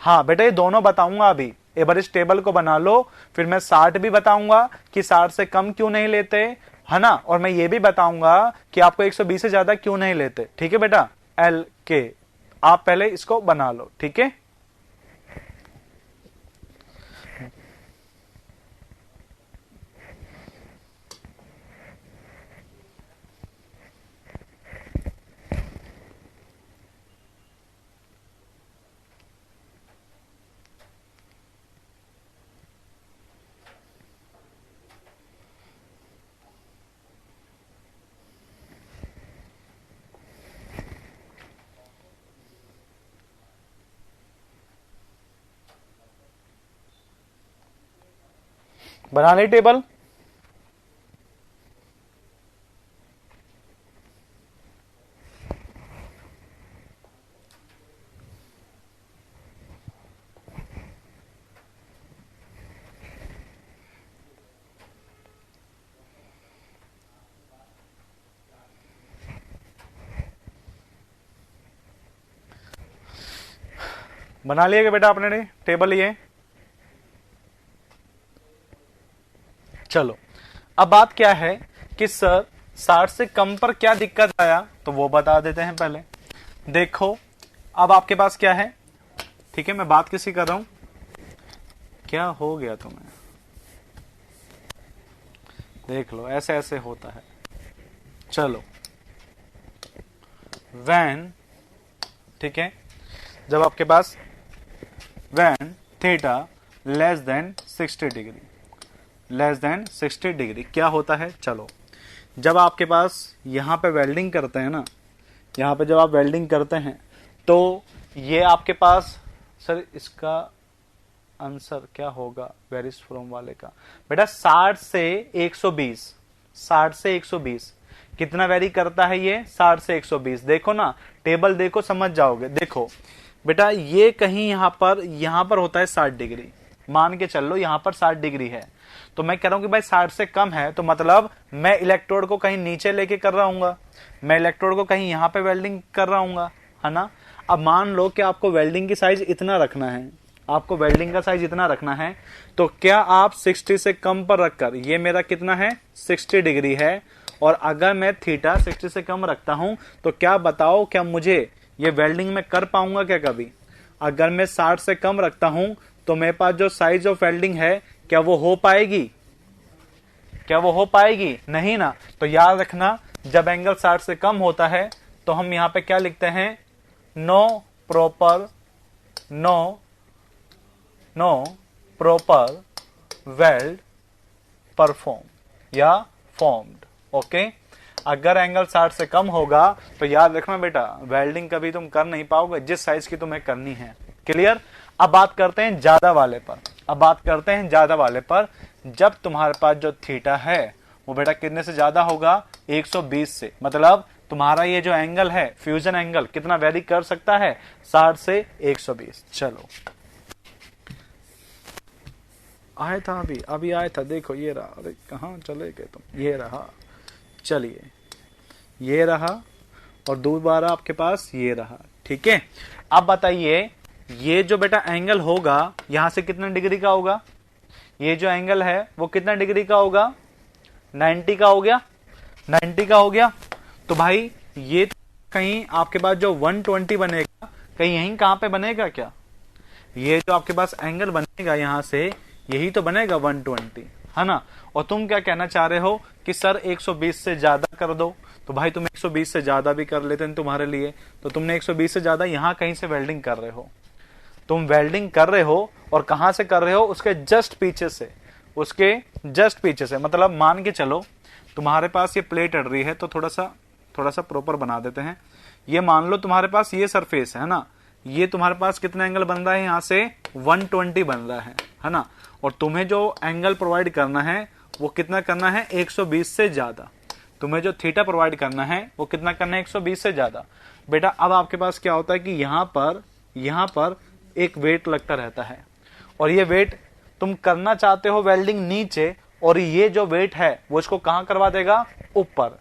हाँ बेटा ये दोनों बताऊंगा अभी, एक बार इस टेबल को बना लो, फिर मैं 60 भी बताऊंगा कि 60 से कम क्यों नहीं लेते, है ना, और मैं ये भी बताऊंगा कि आपको 120 से ज्यादा क्यों नहीं लेते। ठीक है बेटा, एल के आप पहले इसको बना लो। ठीक है, बना ली टेबल। बना लिया बेटा आपने टेबल ये। चलो अब बात क्या है कि सर 60 से कम पर क्या दिक्कत आया, तो वो बता देते हैं पहले। देखो अब आपके पास क्या है, ठीक है, मैं बात किसी कर रहा हूं, क्या हो गया तुम्हें, देख लो ऐसे ऐसे होता है। चलो वैन, ठीक है, जब आपके पास when theta less than 60 degree, less than 60 degree क्या होता है। चलो जब आपके पास यहां पे वेल्डिंग करते हैं ना, यहां पे जब आप वेल्डिंग करते हैं तो ये आपके पास, सर इसका आंसर क्या होगा वेरिस फ्रॉम वाले का, बेटा 60 से 120, 60 से 120 कितना वेरी करता है ये, 60 से 120। देखो ना टेबल देखो समझ जाओगे। देखो बेटा ये कहीं यहां पर होता है 60 डिग्री, मान के चल लो यहां पर 60 डिग्री है, तो मैं कह रहा हूं कि भाई 60 से कम है, तो मतलब मैं इलेक्ट्रोड को कहीं नीचे लेके कर रहा हूँ, मैं इलेक्ट्रोड को कहीं यहां पे वेल्डिंग कर रहा हूँ, है ना। अब मान लो कि आपको वेल्डिंग की साइज इतना रखना है, आपको वेल्डिंग का साइज इतना रखना है, तो क्या आप 60 से कम पर रखकर, ये मेरा कितना है 60 डिग्री है, और अगर मैं थीटा 60 से कम रखता हूं तो क्या बताओ, क्या मुझे ये वेल्डिंग में कर पाऊंगा क्या कभी। अगर मैं 60 से कम रखता हूं तो मेरे पास जो साइज ऑफ वेल्डिंग है क्या वो हो पाएगी, क्या वो हो पाएगी, नहीं ना। तो याद रखना जब एंगल 60 से कम होता है तो हम यहां पे क्या लिखते हैं, नो प्रॉपर वेल्ड परफॉर्म या फॉर्म्ड। ओके, अगर एंगल 60 से कम होगा तो याद रखना बेटा वेल्डिंग कभी तुम कर नहीं पाओगे जिस साइज की तुम्हें करनी है। क्लियर। अब बात करते हैं ज्यादा वाले पर, अब बात करते हैं ज्यादा वाले पर। जब तुम्हारे पास जो थीटा है वो बेटा कितने से ज्यादा होगा, 120 से, मतलब तुम्हारा ये जो एंगल है फ्यूजन एंगल कितना वेरी कर सकता है, 60 से 120। चलो आया था अभी आया था, देखो ये रहा, अरे कहाँ चले गए तुम, ये रहा, चलिए ये रहा, और दोबारा आपके पास ये रहा। ठीक है, अब बताइए ये जो बेटा एंगल होगा यहां से कितना डिग्री का होगा, ये जो एंगल है वो कितना डिग्री का होगा, 90 का हो गया, 90 का हो गया। तो भाई ये कहीं आपके पास जो 120 बनेगा कहीं यहीं कहां पे बनेगा क्या, ये जो आपके पास एंगल बनेगा यहां से यही तो बनेगा 120, है ना। और तुम क्या कहना चाह रहे हो कि सर 120 से ज्यादा कर दो, तो भाई तुम 120 से ज्यादा भी कर लेते हैं तुम्हारे लिए, तो तुमने 120 से ज्यादा यहां कहीं से वेल्डिंग कर रहे हो, तुम वेल्डिंग कर रहे हो और कहां से कर रहे हो, उसके जस्ट पीछे से, उसके जस्ट पीछे से, मतलब मान के चलो तुम्हारे पास ये प्लेट अड़ रही है, तो थोड़ा सा प्रॉपर बना देते हैं। ये मान लो तुम्हारे पास ये सरफेस है ना, ये तुम्हारे पास कितना एंगल बन रहा है, यहाँ से 120 बन रहा है ना, और तुम्हें जो एंगल प्रोवाइड करना है वो कितना करना है, 120 से ज्यादा। तुम्हें जो थीटा प्रोवाइड करना है वो कितना करना है, 120 से ज्यादा। बेटा अब आपके पास क्या होता है कि यहाँ पर एक वेट लगता रहता है, और ये वेट तुम करना चाहते हो वेल्डिंग नीचे, और ये जो वेट है वो इसको कहां करवा देगा, ऊपर।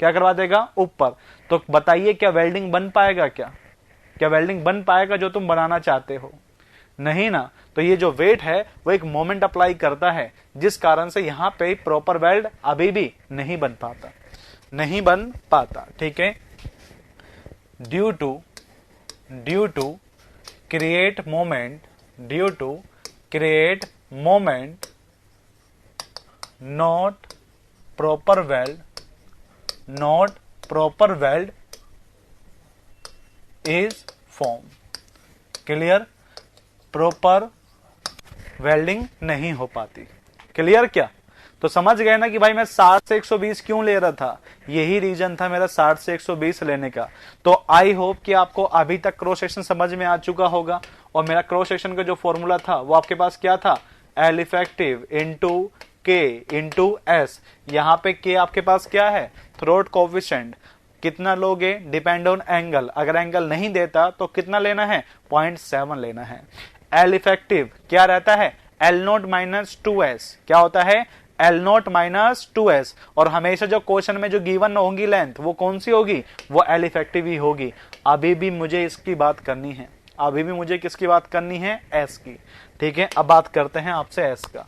क्या करवा देगा, ऊपर। तो बताइए क्या वेल्डिंग बन पाएगा, क्या वेल्डिंग बन पाएगा जो तुम बनाना चाहते हो, नहीं ना। तो ये जो वेट है वो एक मोमेंट अप्लाई करता है, जिस कारण से यहां पे प्रॉपर वेल्ड अभी भी नहीं बन पाता, ठीक है। Due to create moment not proper weld is form. Clear, proper welding नहीं हो पाती। क्लियर क्या, तो समझ गए ना कि भाई मैं 60 से 120 क्यों ले रहा था, यही रीजन था मेरा 60 से 120 लेने का। तो आई होप कि आपको अभी तक क्रॉस सेक्शन समझ में आ चुका होगा, और मेरा क्रॉस सेक्शन का जो फॉर्मूला था वो आपके पास क्या था, एल इफेक्टिव इंटू के इंटू एस। यहाँ पे के आपके पास क्या है, थ्रोट कोफिशिएंट। कितना लोगे, डिपेंड ऑन एंगल। अगर एंगल नहीं देता तो कितना लेना है, 0.7 लेना है। एल इफेक्टिव क्या रहता है, एल नोट माइनस 2s। क्या होता है, एल नोट माइनस 2s। और हमेशा जो क्वेश्चन में जो गिवन होगी लेंथ वो कौन सी होगी, वो एल इफेक्टिव ही होगी। अभी भी मुझे इसकी बात करनी है, अभी भी मुझे किसकी बात करनी है, एस की। ठीक है, अब बात करते हैं आपसे एस का।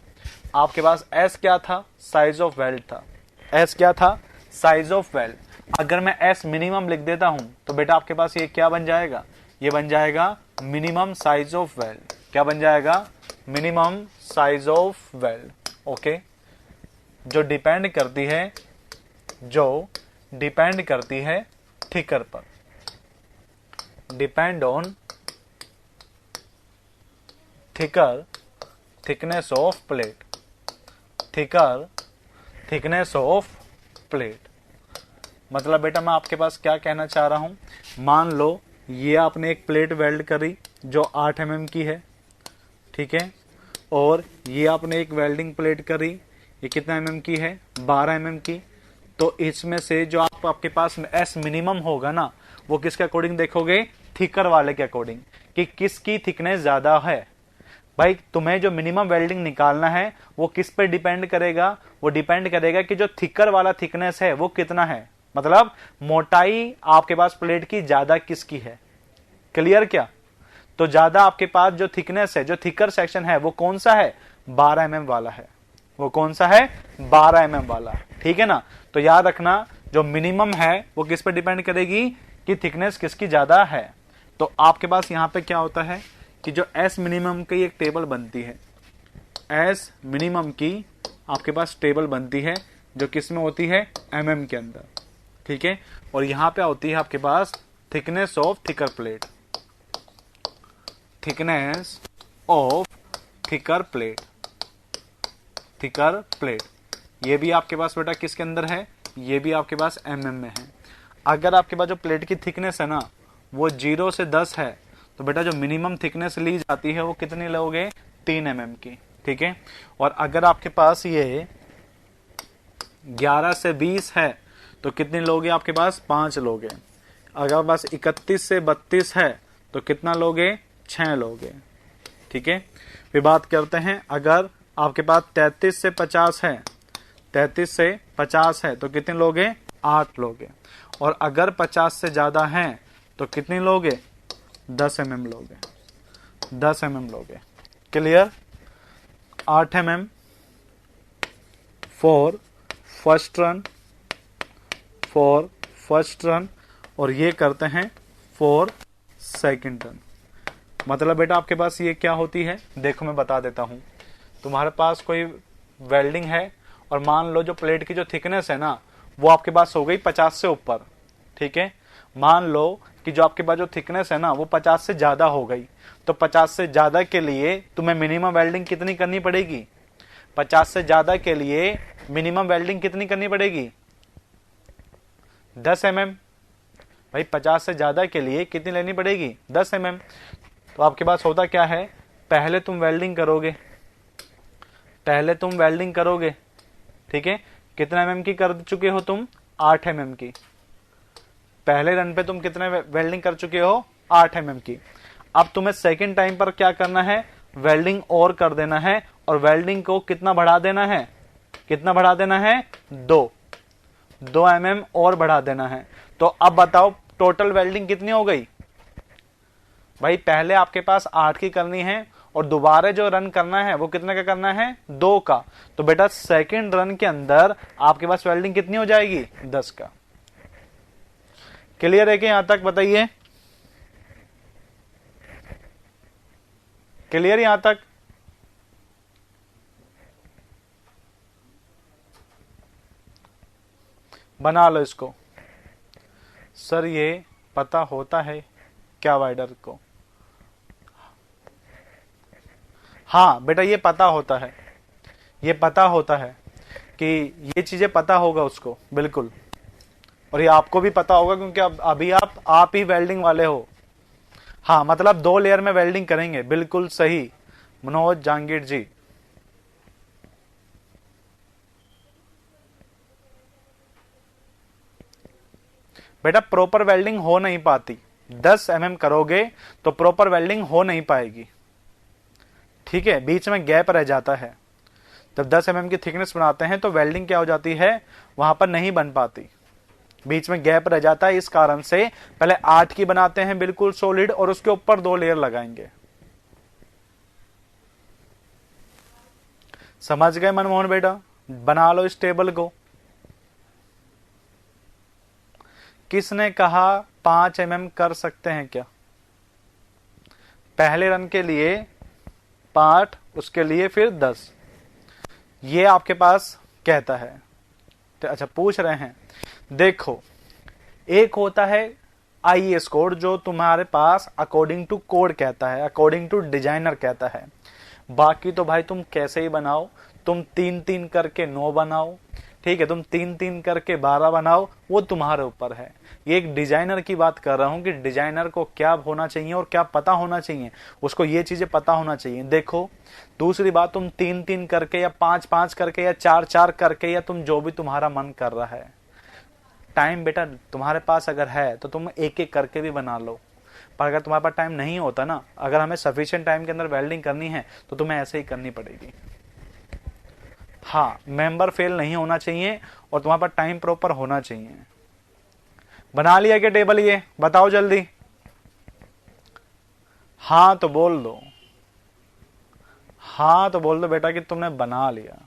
आपके पास एस क्या था, साइज ऑफ वेल्ड था। एस क्या था, साइज ऑफ वेल्ड। अगर मैं एस मिनिमम लिख देता हूं तो बेटा आपके पास ये क्या बन जाएगा, ये बन जाएगा मिनिमम साइज ऑफ वेल्ड। क्या बन जाएगा, minimum size of weld. Okay, जो डिपेंड करती है थिकर पर, depend on thickness of plate. मतलब बेटा मैं आपके पास क्या कहना चाह रहा हूं, मान लो ये आपने एक प्लेट वेल्ड करी जो 8 mm की है, ठीक है, और ये आपने एक वेल्डिंग प्लेट करी, ये कितना mm की है, 12 mm की। तो इसमें से जो आपके पास एस मिनिमम होगा ना, वो किसके अकॉर्डिंग देखोगे, थिकर वाले के अकॉर्डिंग, कि किसकी थिकनेस ज्यादा है। भाई तुम्हें जो मिनिमम वेल्डिंग निकालना है वो किस पे डिपेंड करेगा, वो डिपेंड करेगा कि जो थिकर वाला थिकनेस है वो कितना है, मतलब मोटाई आपके पास प्लेट की ज्यादा किसकी है। क्लियर क्या, तो ज्यादा आपके पास जो थिकनेस है, जो थिकर सेक्शन है वो कौन सा है, 12 mm वाला है। वो कौन सा है, 12 mm वाला। ठीक है ना, तो याद रखना जो मिनिमम है वो किस पे डिपेंड करेगी कि थिकनेस किसकी ज्यादा है। तो आपके पास यहां पे क्या होता है कि जो एस मिनिमम की एक टेबल बनती है, एस मिनिमम की आपके पास टेबल बनती है जो किस में होती है, mm के अंदर। ठीक है, और यहां पे होती है आपके पास thickness of thicker plate, thickness of thicker plate. ये भी आपके पास बेटा किसके अंदर है, ये भी आपके पास mm में है। अगर आपके पास जो प्लेट की थिकनेस है ना वो 0 से 10 है, तो बेटा जो मिनिमम थिकनेस ली जाती है वो कितनी लोगे, 3 mm की। ठीक है, और अगर आपके पास ये 11 से 20 है तो कितने लोगे, आपके पास 5 लोगे। अगर बस 31 से 32 है तो कितना लोगे, 6 लोगे। ठीक है, फिर बात करते हैं, अगर आपके पास 33 से 50 है, 33 से 50 है तो कितने लोगे, 8 लोगे। और अगर 50 से ज्यादा है तो कितने लोगे, 10 mm लोगे, 10 mm लोगे। Clear, 8 mm for first run, और ये करते हैं फॉर सेकंड रन। मतलब बेटा आपके पास ये क्या होती है, देखो मैं बता देता हूं। तुम्हारे पास कोई वेल्डिंग है और मान लो जो प्लेट की जो थिकनेस है ना वो आपके पास हो गई 50 से ऊपर। ठीक है, मान लो कि जो आपके पास जो थिकनेस है ना वो 50 से ज्यादा हो गई, तो 50 से ज्यादा के लिए तुम्हें मिनिमम वेल्डिंग कितनी करनी पड़ेगी, 50 से ज्यादा के लिए मिनिमम वेल्डिंग कितनी करनी पड़ेगी? 10 mm। भाई 50 से ज्यादा के लिए कितनी लेनी पड़ेगी? 10 mm। तो आपके पास होता क्या है, पहले तुम वेल्डिंग करोगे, ठीक है। कितना mm की कर चुके हो तुम? 8 mm की। पहले रन पे तुम कितने वेल्डिंग कर चुके हो? 8 mm की। अब तुम्हें सेकंड टाइम पर क्या करना है? वेल्डिंग और कर देना है, और वेल्डिंग को कितना बढ़ा देना है? 2 mm और बढ़ा देना है। तो अब बताओ टोटल वेल्डिंग कितनी हो गई? भाई पहले आपके पास 8 की करनी है, और दोबारा जो रन करना है वो कितने का करना है? 2 का। तो बेटा सेकंड रन के अंदर आपके पास वेल्डिंग कितनी हो जाएगी? 10 का। क्लियर है कि यहां तक? बताइए, क्लियर यहां तक? बना लो इसको। सर ये पता होता है क्या वाइडर को? हाँ बेटा ये पता होता है, ये पता होता है कि ये चीजें पता होगा उसको, बिल्कुल। और ये आपको भी पता होगा क्योंकि अब अभी आप ही वेल्डिंग वाले हो। हाँ मतलब 2 लेयर में वेल्डिंग करेंगे, बिल्कुल सही मनोज जहांगीर जी। बेटा प्रॉपर वेल्डिंग हो नहीं पाती, 10 mm करोगे तो प्रॉपर वेल्डिंग हो नहीं पाएगी, ठीक है। बीच में गैप रह जाता है। जब 10 mm की थिकनेस बनाते हैं तो वेल्डिंग क्या हो जाती है, वहां पर नहीं बन पाती, बीच में गैप रह जाता है। इस कारण से पहले 8 की बनाते हैं बिल्कुल सॉलिड, और उसके ऊपर 2 लेयर लगाएंगे। समझ गए मनमोहन बेटा? बना लो इस टेबल को। किसने कहा 5 mm कर सकते हैं क्या? पहले रन के लिए 5, उसके लिए फिर 10, ये आपके पास कहता है। तो अच्छा पूछ रहे हैं, देखो एक होता है IES कोड जो तुम्हारे पास अकॉर्डिंग टू कोड कहता है, अकॉर्डिंग टू डिजाइनर कहता है। बाकी तो भाई तुम कैसे ही बनाओ, तुम 3-3 करके 9 बनाओ, ठीक है, तुम 3-3 करके 12 बनाओ, वो तुम्हारे ऊपर है। ये एक डिजाइनर की बात कर रहा हूं कि डिजाइनर को क्या होना चाहिए और क्या पता होना चाहिए, उसको ये चीजें पता होना चाहिए। देखो दूसरी बात, तुम 3-3 करके या 5-5 करके या 4-4 करके, या तुम जो भी तुम्हारा मन कर रहा है, टाइम बेटा तुम्हारे पास अगर है तो तुम एक एक करके भी बना लो। पर अगर तुम्हारे पास टाइम नहीं होता ना, अगर हमें सफिशिएंट टाइम के अंदर वेल्डिंग करनी है तो तुम्हें ऐसे ही करनी पड़ेगी। हाँ मेंबर फेल नहीं होना चाहिए और तुम्हारे पास टाइम प्रॉपर होना चाहिए। बना लिया क्या टेबल? ये बताओ जल्दी। हाँ तो बोल दो, हाँ तो बोल दो बेटा कि तुमने बना लिया।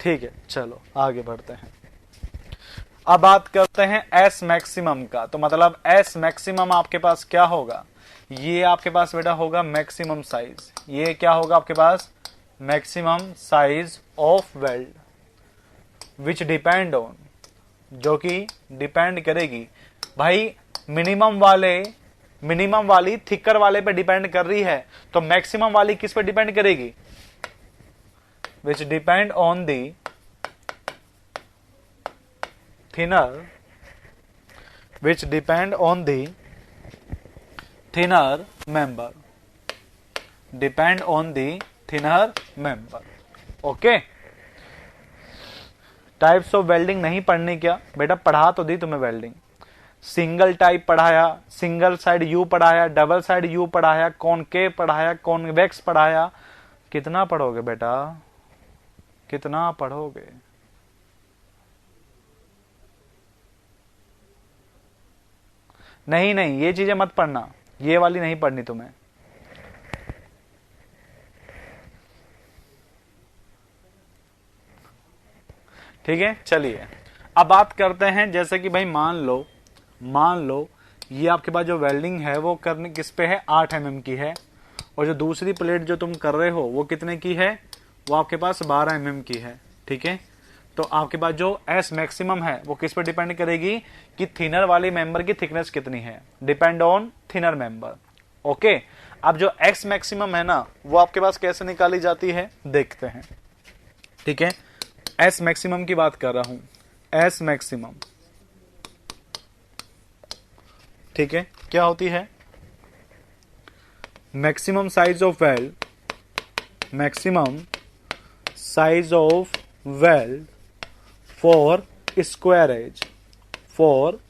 ठीक है चलो आगे बढ़ते हैं। अब बात करते हैं एस मैक्सिमम का। तो मतलब एस मैक्सिमम आपके पास क्या होगा? ये आपके पास बेटा होगा मैक्सिमम साइज। ये क्या होगा आपके पास? Maximum size of weld which depend on, जो कि डिपेंड करेगी भाई मिनिमम वाली थिकर वाले पे डिपेंड कर रही है, तो मैक्सिमम वाली किस पे डिपेंड करेगी? विच depend on the thinner, which depend on the thinner member, depend on the thinner member. Okay types of welding नहीं पढ़नी क्या बेटा? पढ़ा तो दी तुम्हें वेल्डिंग। सिंगल टाइप पढ़ाया, सिंगल साइड यू पढ़ाया, डबल साइड यू पढ़ाया, कॉनकेव पढ़ाया, कॉन्वेक्स पढ़ाया। कितना पढ़ोगे बेटा, कितना पढ़ोगे? नहीं नहीं ये चीजें मत पढ़ना, ये वाली नहीं पढ़नी तुम्हें। ठीक है चलिए अब बात करते हैं, जैसे कि भाई मान लो ये आपके पास जो वेल्डिंग है वो करने किस पे है? 8 mm की है, और जो दूसरी प्लेट जो तुम कर रहे हो वो कितने की है? वो आपके पास 12 mm की है, ठीक है। तो आपके पास जो एस मैक्सिमम है वो किस पे डिपेंड करेगी कि थिनर वाली मेंबर की थिकनेस कितनी है, depend on thinner member. Okay अब जो एक्स मैक्सिमम है ना वो आपके पास कैसे निकाली जाती है देखते हैं। ठीक है, एस मैक्सिमम की बात कर रहा हूं, एस मैक्सिमम, ठीक है, क्या होती है? Maximum size of weld, maximum size of weld for square edge, for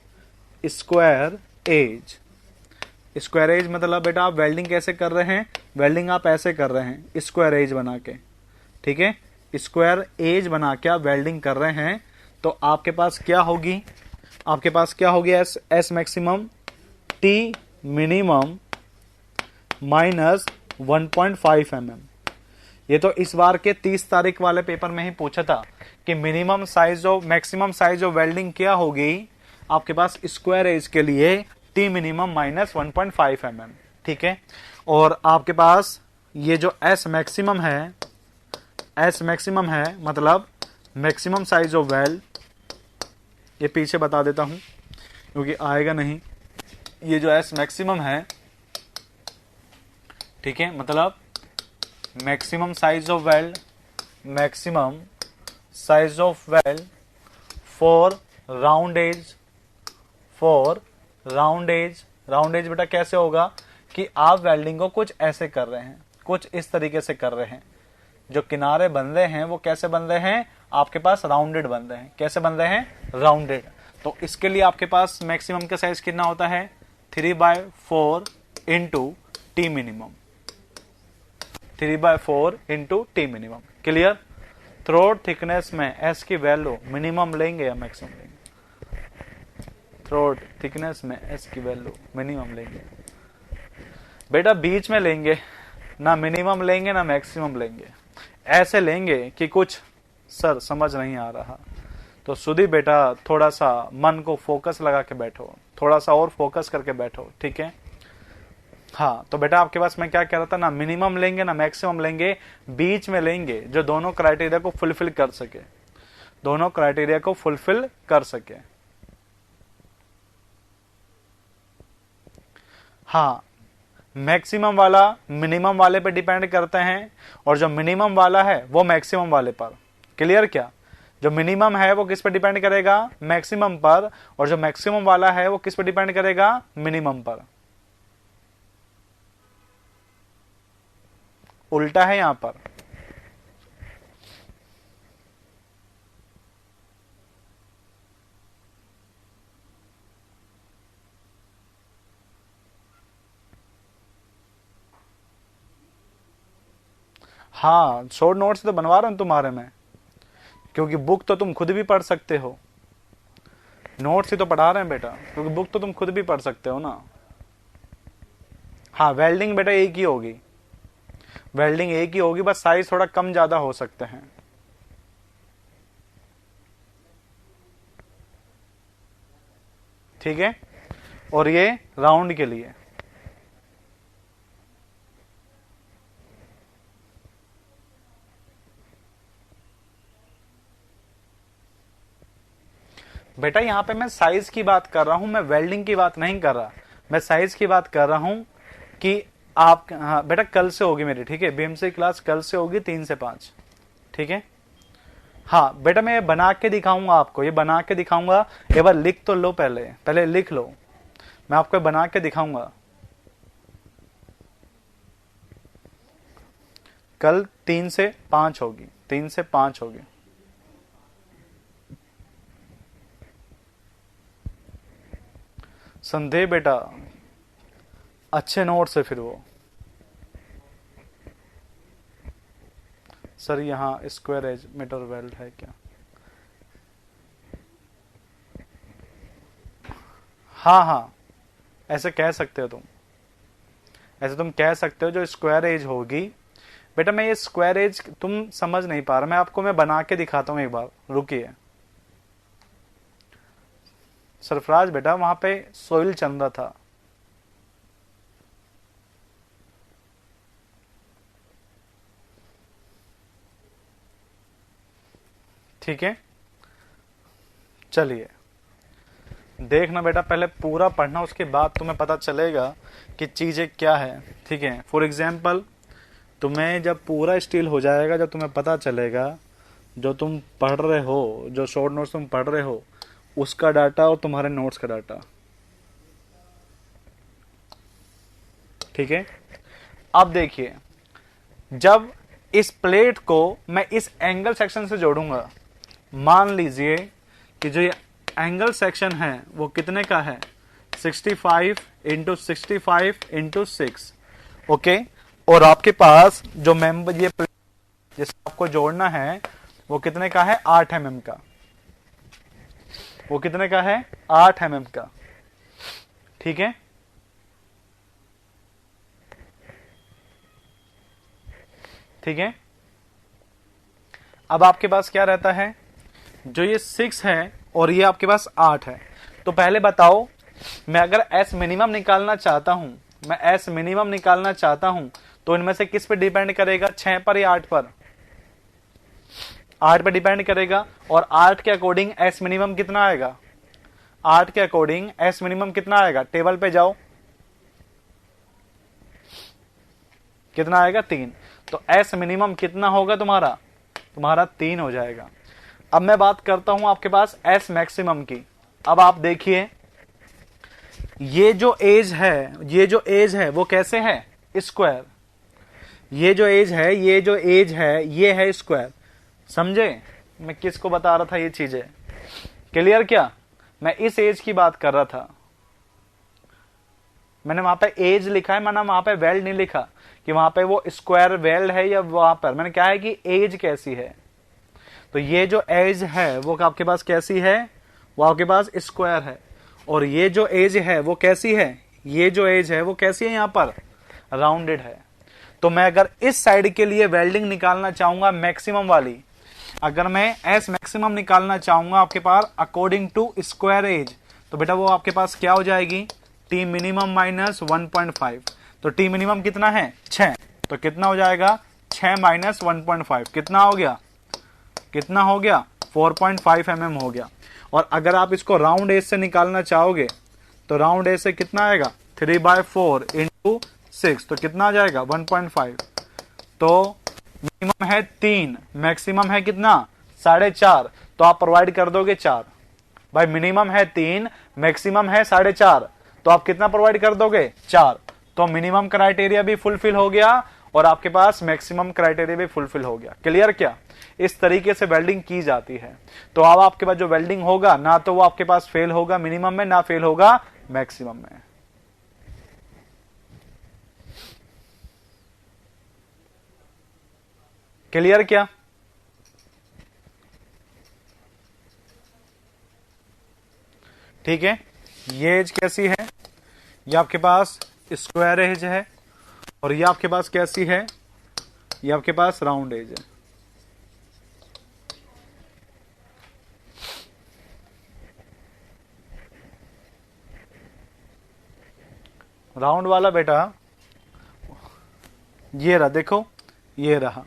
square edge. Square edge मतलब बेटा आप वेल्डिंग कैसे कर रहे हैं? वेल्डिंग आप ऐसे कर रहे हैं, स्क्वायर एज बना के, ठीक है, स्क्वायर एज बना के आप वेल्डिंग कर रहे हैं, तो आपके पास क्या होगी? आपके पास क्या होगी? S maximum T minimum minus 1.5 mm। ये तो इस बार के 30 तारीख वाले पेपर में ही पूछा था कि minimum size of maximum size of welding क्या होगी आपके पास स्क्वायर एज के लिए? टी मिनिमम माइनस 1.5 mm, ठीक है। और आपके पास ये जो एस मैक्सिमम है, एस मैक्सिमम है मतलब मैक्सिमम साइज ऑफ वेल्ड, ये पीछे बता देता हूं क्योंकि आएगा नहीं। ये जो एस मैक्सिमम है, ठीक है, मतलब maximum size of weld, maximum size of weld for round edge, for round edge. Round edge बेटा कैसे होगा कि आप वेल्डिंग को कुछ ऐसे कर रहे हैं, कुछ इस तरीके से कर रहे हैं, जो किनारे बन रहे हैं वो कैसे बन रहे हैं? आपके पास राउंडेड बन रहे हैं। कैसे बन रहे हैं? राउंडेड। तो इसके लिए आपके पास मैक्सिमम का साइज कितना होता है? 3/4 into T minimum, 3/4 into T minimum. Clear? Throat thickness में एस की वैल्यू मिनिमम लेंगे या मैक्सिमम लेंगे? थ्रोट थिकनेस में एस की वैल्यू मिनिमम लेंगे बेटा, बीच में लेंगे, ना मिनिमम लेंगे ना मैक्सिमम लेंगे, ऐसे लेंगे कि कुछ सर समझ नहीं आ रहा। तो सुधी बेटा थोड़ा सा मन को फोकस लगा के बैठो, थोड़ा सा और फोकस करके बैठो, ठीक है। हाँ, तो बेटा आपके पास मैं क्या कह रहा था, ना मिनिमम लेंगे ना मैक्सिमम लेंगे, बीच में लेंगे जो दोनों क्राइटेरिया को फुलफिल कर सके, दोनों क्राइटेरिया को फुलफिल कर सके। हाँ, मैक्सिमम वाला मिनिमम वाले पे डिपेंड करते हैं और जो मिनिमम वाला है वो मैक्सिमम वाले पर। क्लियर? क्या जो मिनिमम है वो किस पे डिपेंड करेगा? मैक्सिमम पर, और जो मैक्सिमम वाला है वो किस पे डिपेंड करेगा? मिनिमम पर। उल्टा है यहां पर। हाँ, शॉर्ट नोट्स तो बनवा रहा हूं तुम्हारे में, क्योंकि बुक तो तुम खुद भी पढ़ सकते हो, नोट्स ही तो पढ़ा रहे हैं बेटा, क्योंकि बुक तो तुम खुद भी पढ़ सकते हो ना। हाँ, वेल्डिंग बेटा एक ही होगी, वेल्डिंग एक ही होगी, बस साइज थोड़ा कम ज्यादा हो सकते हैं। ठीक है, और ये राउंड के लिए। बेटा यहां पे मैं साइज की बात कर रहा हूं, मैं वेल्डिंग की बात नहीं कर रहा, मैं साइज की बात कर रहा हूं कि आप, हाँ बेटा कल से होगी मेरी, ठीक है, बीएमसी क्लास कल से होगी 3 से 5, ठीक है। हाँ बेटा मैं ये बना के दिखाऊंगा आपको, ये बना के दिखाऊंगा, एक बार लिख तो लो, पहले पहले लिख लो, मैं आपको बना के दिखाऊंगा। कल 3 से 5 होगी, 3 से 5 होगी। संदेह बेटा अच्छे नोट से, फिर वो सर यहाँ स्क्वायर एज मीटर वेल्ड है क्या? हाँ हाँ, ऐसे कह सकते हो तुम, ऐसे तुम कह सकते हो, जो स्क्वायर एज होगी बेटा, मैं ये स्क्वायर एज तुम समझ नहीं पा रहा, मैं आपको मैं बना के दिखाता हूं एक बार, रुकिए। सरफराज बेटा वहां पे सोइल चल रहा था, ठीक है। चलिए देखना बेटा, पहले पूरा पढ़ना, उसके बाद तुम्हें पता चलेगा कि चीजें क्या है, ठीक है। फॉर एग्जाम्पल तुम्हें जब पूरा स्टील हो जाएगा, जब तुम्हें पता चलेगा, जो तुम पढ़ रहे हो, जो शॉर्ट नोट्स तुम पढ़ रहे हो, उसका डाटा और तुम्हारे नोट्स का डाटा। ठीक है। अब देखिए, जब इस प्लेट को मैं इस एंगल सेक्शन से जोड़ूंगा, मान लीजिए कि जो ये एंगल सेक्शन है वो कितने का है, 65 इंटू 65 इंटू 6। ओके। और आपके पास जो मेंबर ये जिसे आपको जोड़ना है वो कितने का है, 8 mm का। वो कितने का है, 8 mm का। ठीक है। ठीक है। अब आपके पास क्या रहता है, जो ये 6 है और ये आपके पास 8 है, तो पहले बताओ, मैं अगर एस मिनिमम निकालना चाहता हूं, मैं एस मिनिमम निकालना चाहता हूं, तो इनमें से किस पे डिपेंड करेगा, 6 पर या 8 पर? 8 पे डिपेंड करेगा। और 8 के अकॉर्डिंग एस मिनिमम कितना आएगा, 8 के अकॉर्डिंग एस मिनिमम कितना आएगा, टेबल पे जाओ, कितना आएगा, 3। तो एस मिनिमम कितना होगा तुम्हारा, तुम्हारा 3 हो जाएगा। अब मैं बात करता हूं आपके पास एस मैक्सिमम की। अब आप देखिए, ये जो एज है, ये जो एज है वो कैसे है, स्क्वायर। ये जो एज है, ये जो एज है, ये है स्क्वायर। समझे मैं किसको बता रहा था ये चीजें? क्लियर क्या? मैं इस एज की बात कर रहा था। मैंने वहां पे एज लिखा है, मैंने वहां पे वेल्ड नहीं लिखा कि वहां पे वो स्क्वायर वेल्ड है या वहां पर। मैंने क्या है कि एज कैसी है। तो ये जो एज है वो आपके पास कैसी है, वो आपके पास स्क्वायर है। और ये जो एज है वो कैसी है, ये जो एज है वो कैसी है, यहां पर राउंडेड है। तो मैं अगर इस साइड के लिए वेल्डिंग निकालना चाहूंगा मैक्सिमम वाली, अगर मैं एस मैक्सिमम निकालना चाहूंगा आपके पास अकॉर्डिंग टू स्क्वायर एज, तो बेटा वो आपके पास क्या हो जाएगी, टी मिनिमम माइनस 1.5। तो टी मिनिमम कितना है, 6। तो कितना हो जाएगा, 6 माइनस 1.5 कितना हो गया, कितना हो गया, 4.5 mm हो गया। और अगर आप इसको राउंड एज से निकालना चाहोगे तो राउंड एज से कितना आएगा, 3/4 इंटू 6, तो कितना आ जाएगा, 1.5। तो मिनिमम है 3, मैक्सिमम है कितना, 4.5। तो आप प्रोवाइड कर दोगे 4। भाई मिनिमम है 3, मैक्सिमम है 4.5, तो आप कितना प्रोवाइड कर दोगे, 4। तो मिनिमम क्राइटेरिया भी फुलफिल हो गया और आपके पास मैक्सिमम क्राइटेरिया भी फुलफिल हो गया। क्लियर क्या? इस तरीके से वेल्डिंग की जाती है। तो अब आपके पास जो वेल्डिंग होगा ना, तो वो आपके पास फेल होगा मिनिमम में, ना फेल होगा मैक्सिमम में। क्लियर क्या? ठीक है। ये एज कैसी है, ये आपके पास स्क्वायर एज है, और ये आपके पास कैसी है, ये आपके पास राउंड एज है। राउंड वाला बेटा ये रहा, देखो ये रहा।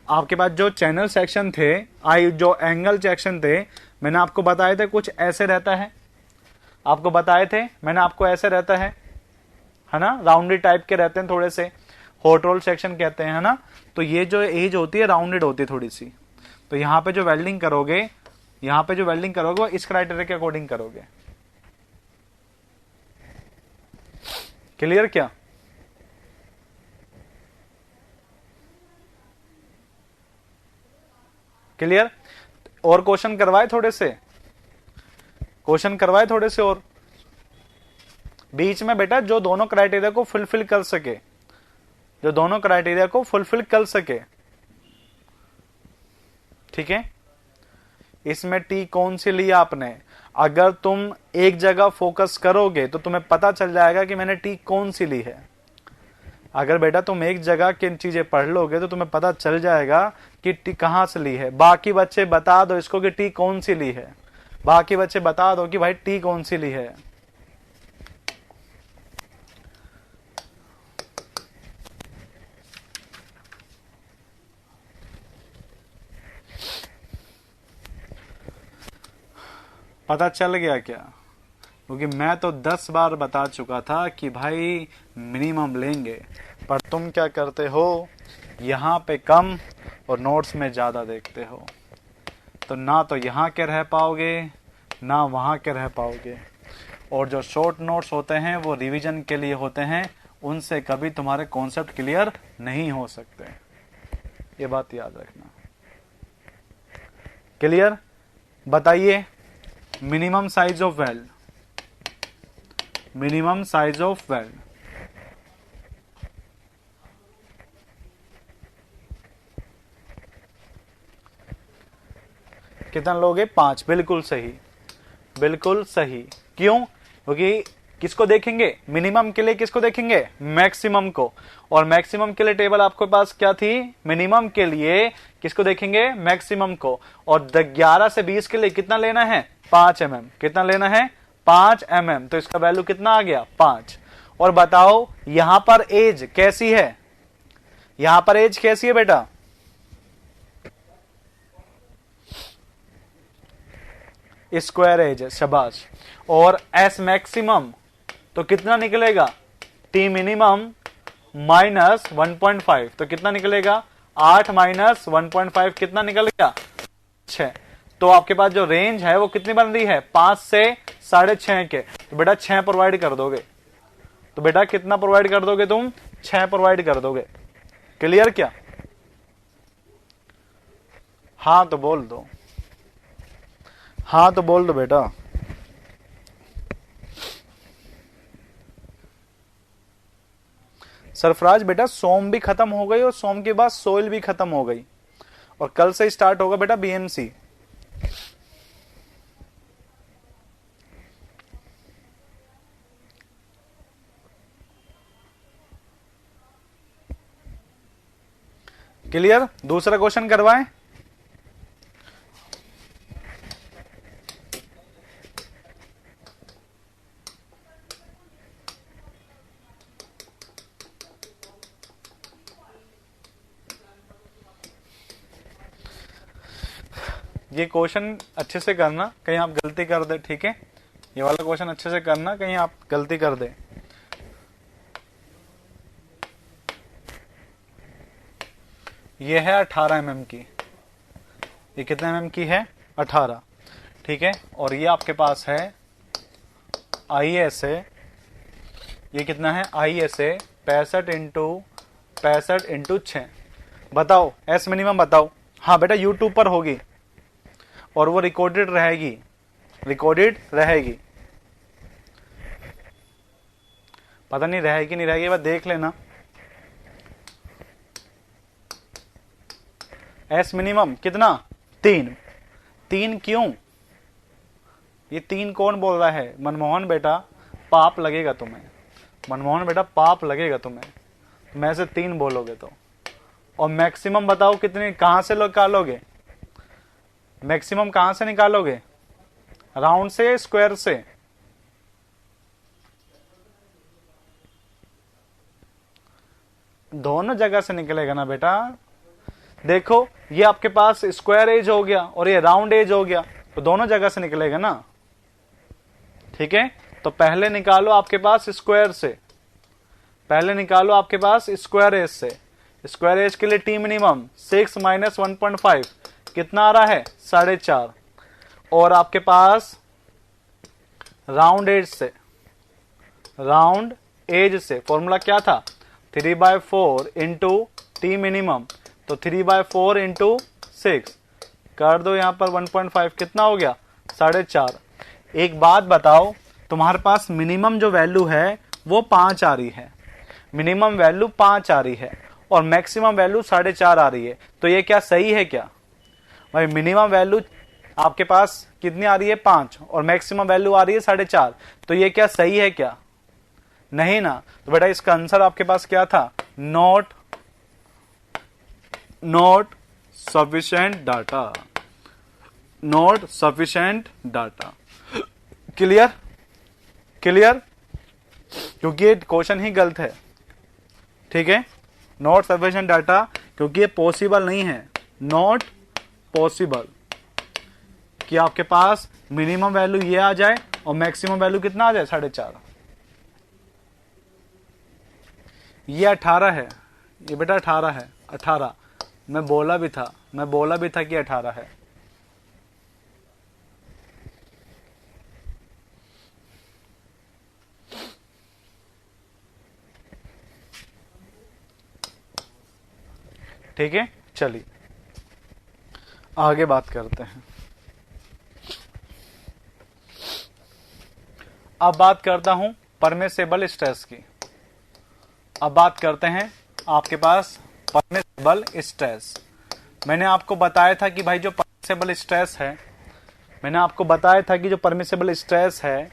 आपके पास जो चैनल सेक्शन थे, जो एंगल सेक्शन थे, मैंने आपको बताए थे कुछ ऐसे रहता है, आपको बताए थे मैंने आपको, ऐसे रहता है ना, राउंडेड टाइप के रहते हैं थोड़े से, हॉट रोल सेक्शन कहते हैं, है ना। तो ये जो एज होती है राउंडेड होती है थोड़ी सी। तो यहाँ पे जो वेल्डिंग करोगे, यहाँ पे जो वेल्डिंग करोगे वो इस क्राइटेरिया के अकॉर्डिंग करोगे। क्लियर क्या? क्लियर? और क्वेश्चन करवाए थोड़े से, क्वेश्चन करवाए थोड़े से और बीच में बेटा, जो दोनों क्राइटेरिया को फुलफिल कर सके, जो दोनों क्राइटेरिया को फुलफिल कर सके। ठीक है। इसमें टी कौन सी ली आपने, अगर तुम एक जगह फोकस करोगे तो तुम्हें पता चल जाएगा कि मैंने टी कौन सी ली है। अगर बेटा तुम एक जगह की चीजें पढ़ लोगे तो तुम्हें पता चल जाएगा कि टी कहां से ली है। बाकी बच्चे बता दो इसको कि टी कौन सी ली है, बाकी बच्चे बता दो कि भाई टी कौन सी ली है। पता चल गया क्या? क्योंकि मैं तो 10 बार बता चुका था कि भाई मिनिमम लेंगे, पर तुम क्या करते हो, यहाँ पे कम और नोट्स में ज्यादा देखते हो। तो ना तो यहाँ के रह पाओगे ना वहाँ के रह पाओगे। और जो शॉर्ट नोट्स होते हैं वो रिवीजन के लिए होते हैं, उनसे कभी तुम्हारे कॉन्सेप्ट क्लियर नहीं हो सकते, ये बात याद रखना। क्लियर? बताइए minimum size of well, minimum size of weld. कितना लोगे? 5। बिल्कुल सही, बिल्कुल सही। क्यों? क्योंकि किसको देखेंगे? मिनिमम के लिए किसको देखेंगे? मैक्सिमम को। और मैक्सिमम के लिए टेबल आपके पास क्या थी? मिनिमम के लिए किसको देखेंगे? मैक्सिमम को। और 11 से 20 के लिए कितना लेना है? 5 mm। कितना लेना है? 5 mm। तो इसका वैल्यू कितना आ गया? 5। और बताओ यहां पर एज कैसी है? यहां पर एज कैसी है बेटा? स्क्वायर एज है, शाबाश। और एस मैक्सिमम तो कितना निकलेगा? टी मिनिमम माइनस 1.5, तो कितना निकलेगा? 8 माइनस 1.5 कितना निकलेगा? 6। तो आपके पास जो रेंज है वो कितनी बन रही है? 5 से 6.5 के। तो बेटा 6 प्रोवाइड कर दोगे। तो बेटा कितना प्रोवाइड कर दोगे तुम? 6 प्रोवाइड कर दोगे। क्लियर क्या? हाँ तो बोल दो, हाँ तो बोल दो बेटा। सरफराज बेटा सोम भी खत्म हो गई और सोम के बाद सोइल भी खत्म हो गई, और कल से स्टार्ट होगा बेटा बीएमसी। क्लियर? दूसरा क्वेश्चन करवाएं? ये क्वेश्चन अच्छे से करना, कहीं आप गलती कर दे, ठीक है? ये वाला क्वेश्चन अच्छे से करना, कहीं आप गलती कर दे। ये है 18 mm की। ये कितने mm की है? 18, ठीक है? और ये आपके पास है ISA। ये कितना है? ISA 65 × 6। बताओ एस मिनिमम बताओ। हाँ बेटा यूट्यूब पर होगी और वो रिकॉर्डेड रहेगी, रिकॉर्डेड रहेगी। पता नहीं रहेगी नहीं रहेगी, बस देख लेना। एस मिनिमम कितना? 3। 3 क्यों? ये 3 कौन बोल रहा है? मनमोहन बेटा पाप लगेगा तुम्हें, मनमोहन बेटा पाप लगेगा तुम्हें, मैं से 3 बोलोगे तो। और मैक्सिमम बताओ कितने, कहां से निकालोगे? मैक्सिमम कहां से निकालोगे? राउंड से, स्क्वायर से? दोनों जगह से निकलेगा ना बेटा। देखो ये आपके पास स्क्वायर एज हो गया और ये राउंड एज हो गया, तो दोनों जगह से निकलेगा ना, ठीक है? तो पहले निकालो आपके पास स्क्वायर से, पहले निकालो आपके पास स्क्वायर एज से। स्क्वायर एज के लिए टी मिनिमम 6 - 1.5 कितना आ रहा है? 4.5। और आपके पास राउंड एज से, राउंड एज से फॉर्मूला क्या था? 3/4 इंटू टी मिनिमम, तो 3/4 इंटू 6 कर दो, यहां पर 1.5 कितना हो गया? 4.5। एक बात बताओ, तुम्हारे पास मिनिमम जो वैल्यू है वो 5 आ रही है, मिनिमम वैल्यू 5 आ रही है और मैक्सिमम वैल्यू 4.5 आ रही है, तो ये क्या सही है क्या? भाई मिनिमम वैल्यू आपके पास कितनी आ रही है? 5 और मैक्सिमम वैल्यू आ रही है 4.5, तो ये क्या सही है क्या? नहीं ना। तो बेटा इसका आंसर आपके पास क्या था? Not sufficient data, not sufficient data. Clear? Clear? क्योंकि ये क्वेश्चन ही गलत है, ठीक है? नॉट सफिशिएंट डाटा, क्योंकि ये पॉसिबल नहीं है, नॉट पॉसिबल कि आपके पास मिनिमम वैल्यू ये आ जाए और मैक्सिमम वैल्यू कितना आ जाए? 4.5। ये 18 है, ये बेटा 18 है, 18। मैं बोला भी था कि 18 है। ठीक है, चलिए आगे बात करते हैं। अब बात करता हूं परमिसिबल स्ट्रेस की। अब बात करते हैं आपके पास परमिसिबल स्ट्रेस। मैंने आपको बताया था कि भाई जो परमिसिबल स्ट्रेस है, मैंने आपको बताया था कि जो परमिसिबल स्ट्रेस है,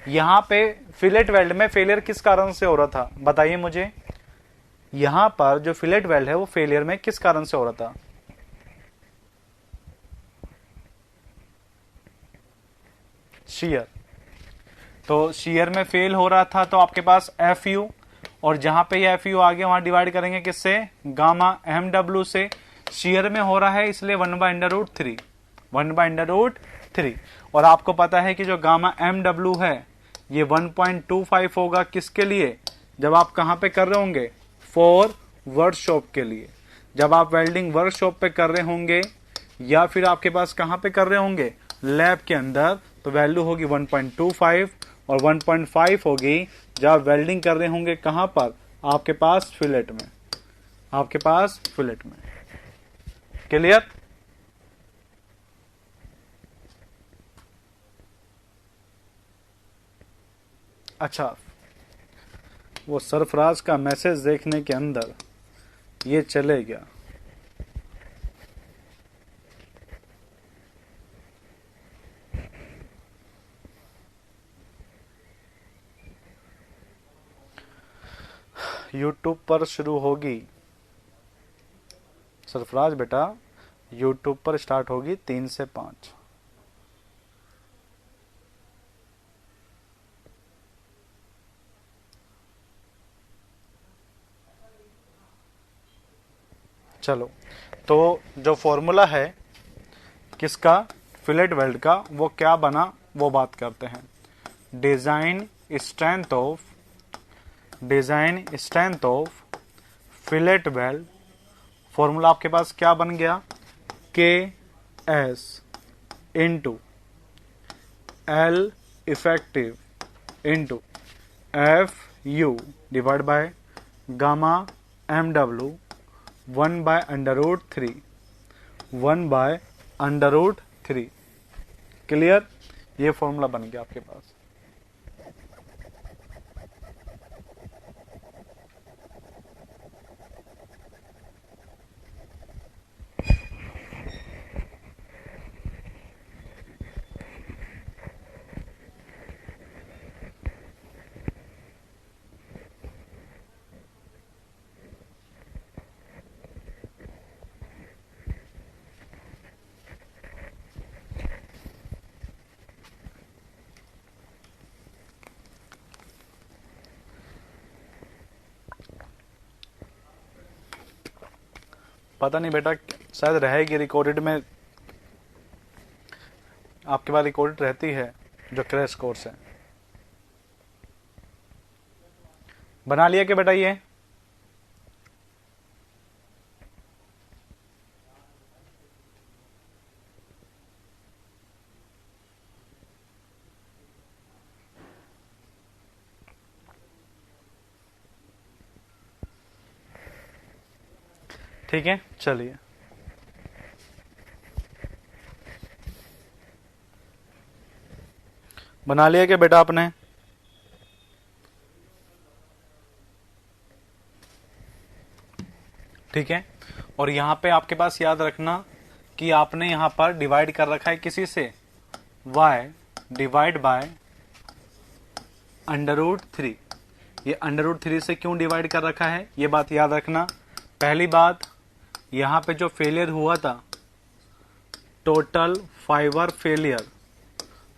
यहां पे फिलेट वेल्ड में फेलियर किस कारण से हो रहा था, बताइए मुझे। यहां पर जो फिलेट वेल्ड है वो फेलियर में किस कारण से हो रहा था? शियर। तो शियर में फेल हो रहा था, तो आपके पास एफ यू, और जहां पे ये एफ यू आ गया वहां डिवाइड करेंगे किससे? गामा एम डब्ल्यू से। शियर में हो रहा है इसलिए 1/√3, 1/√3। और आपको पता है कि जो गामा एम डब्ल्यू है ये 1.25 होगा किसके लिए? जब आप कहां पे कर रहे होंगे? फॉर वर्कशॉप के लिए। जब आप वेल्डिंग वर्कशॉप पे कर रहे होंगे या फिर आपके पास कहां पे कर रहे होंगे? लैब के अंदर, तो वैल्यू होगी 1.25, और 1.5 होगी जब वेल्डिंग कर रहे होंगे कहां पर? आपके पास फिलेट में, आपके पास फिलेट में। क्लियर? अच्छा, वो सरफराज का मैसेज देखने के अंदर ये चले गया। यूट्यूब पर शुरू होगी सरफराज बेटा, यूट्यूब पर स्टार्ट होगी 3 से 5। चलो, तो जो फॉर्मूला है किसका? फिलेट वेल्ड का, वो क्या बना वो बात करते हैं। Design strength of fillet weld, formula आपके पास क्या बन गया? K S into L effective into F U divide by gamma M W 1/√3, 1/√3। Clear? ये फॉर्मूला बन गया आपके पास। पता नहीं बेटा, शायद रहेगी रिकॉर्डेड में, आपके पास रिकॉर्डेड रहती है जो क्रैश कोर्स है। बना लिया क्या बेटा ये? ठीक है, चलिए बना लिया क्या बेटा आपने? ठीक है, और यहां पे आपके पास याद रखना कि आपने यहां पर डिवाइड कर रखा है किसी से? y divide by √3। ये √3 से क्यों डिवाइड कर रखा है, ये बात याद रखना। पहली बात, यहां पे जो फेलियर हुआ था, total fibre failure,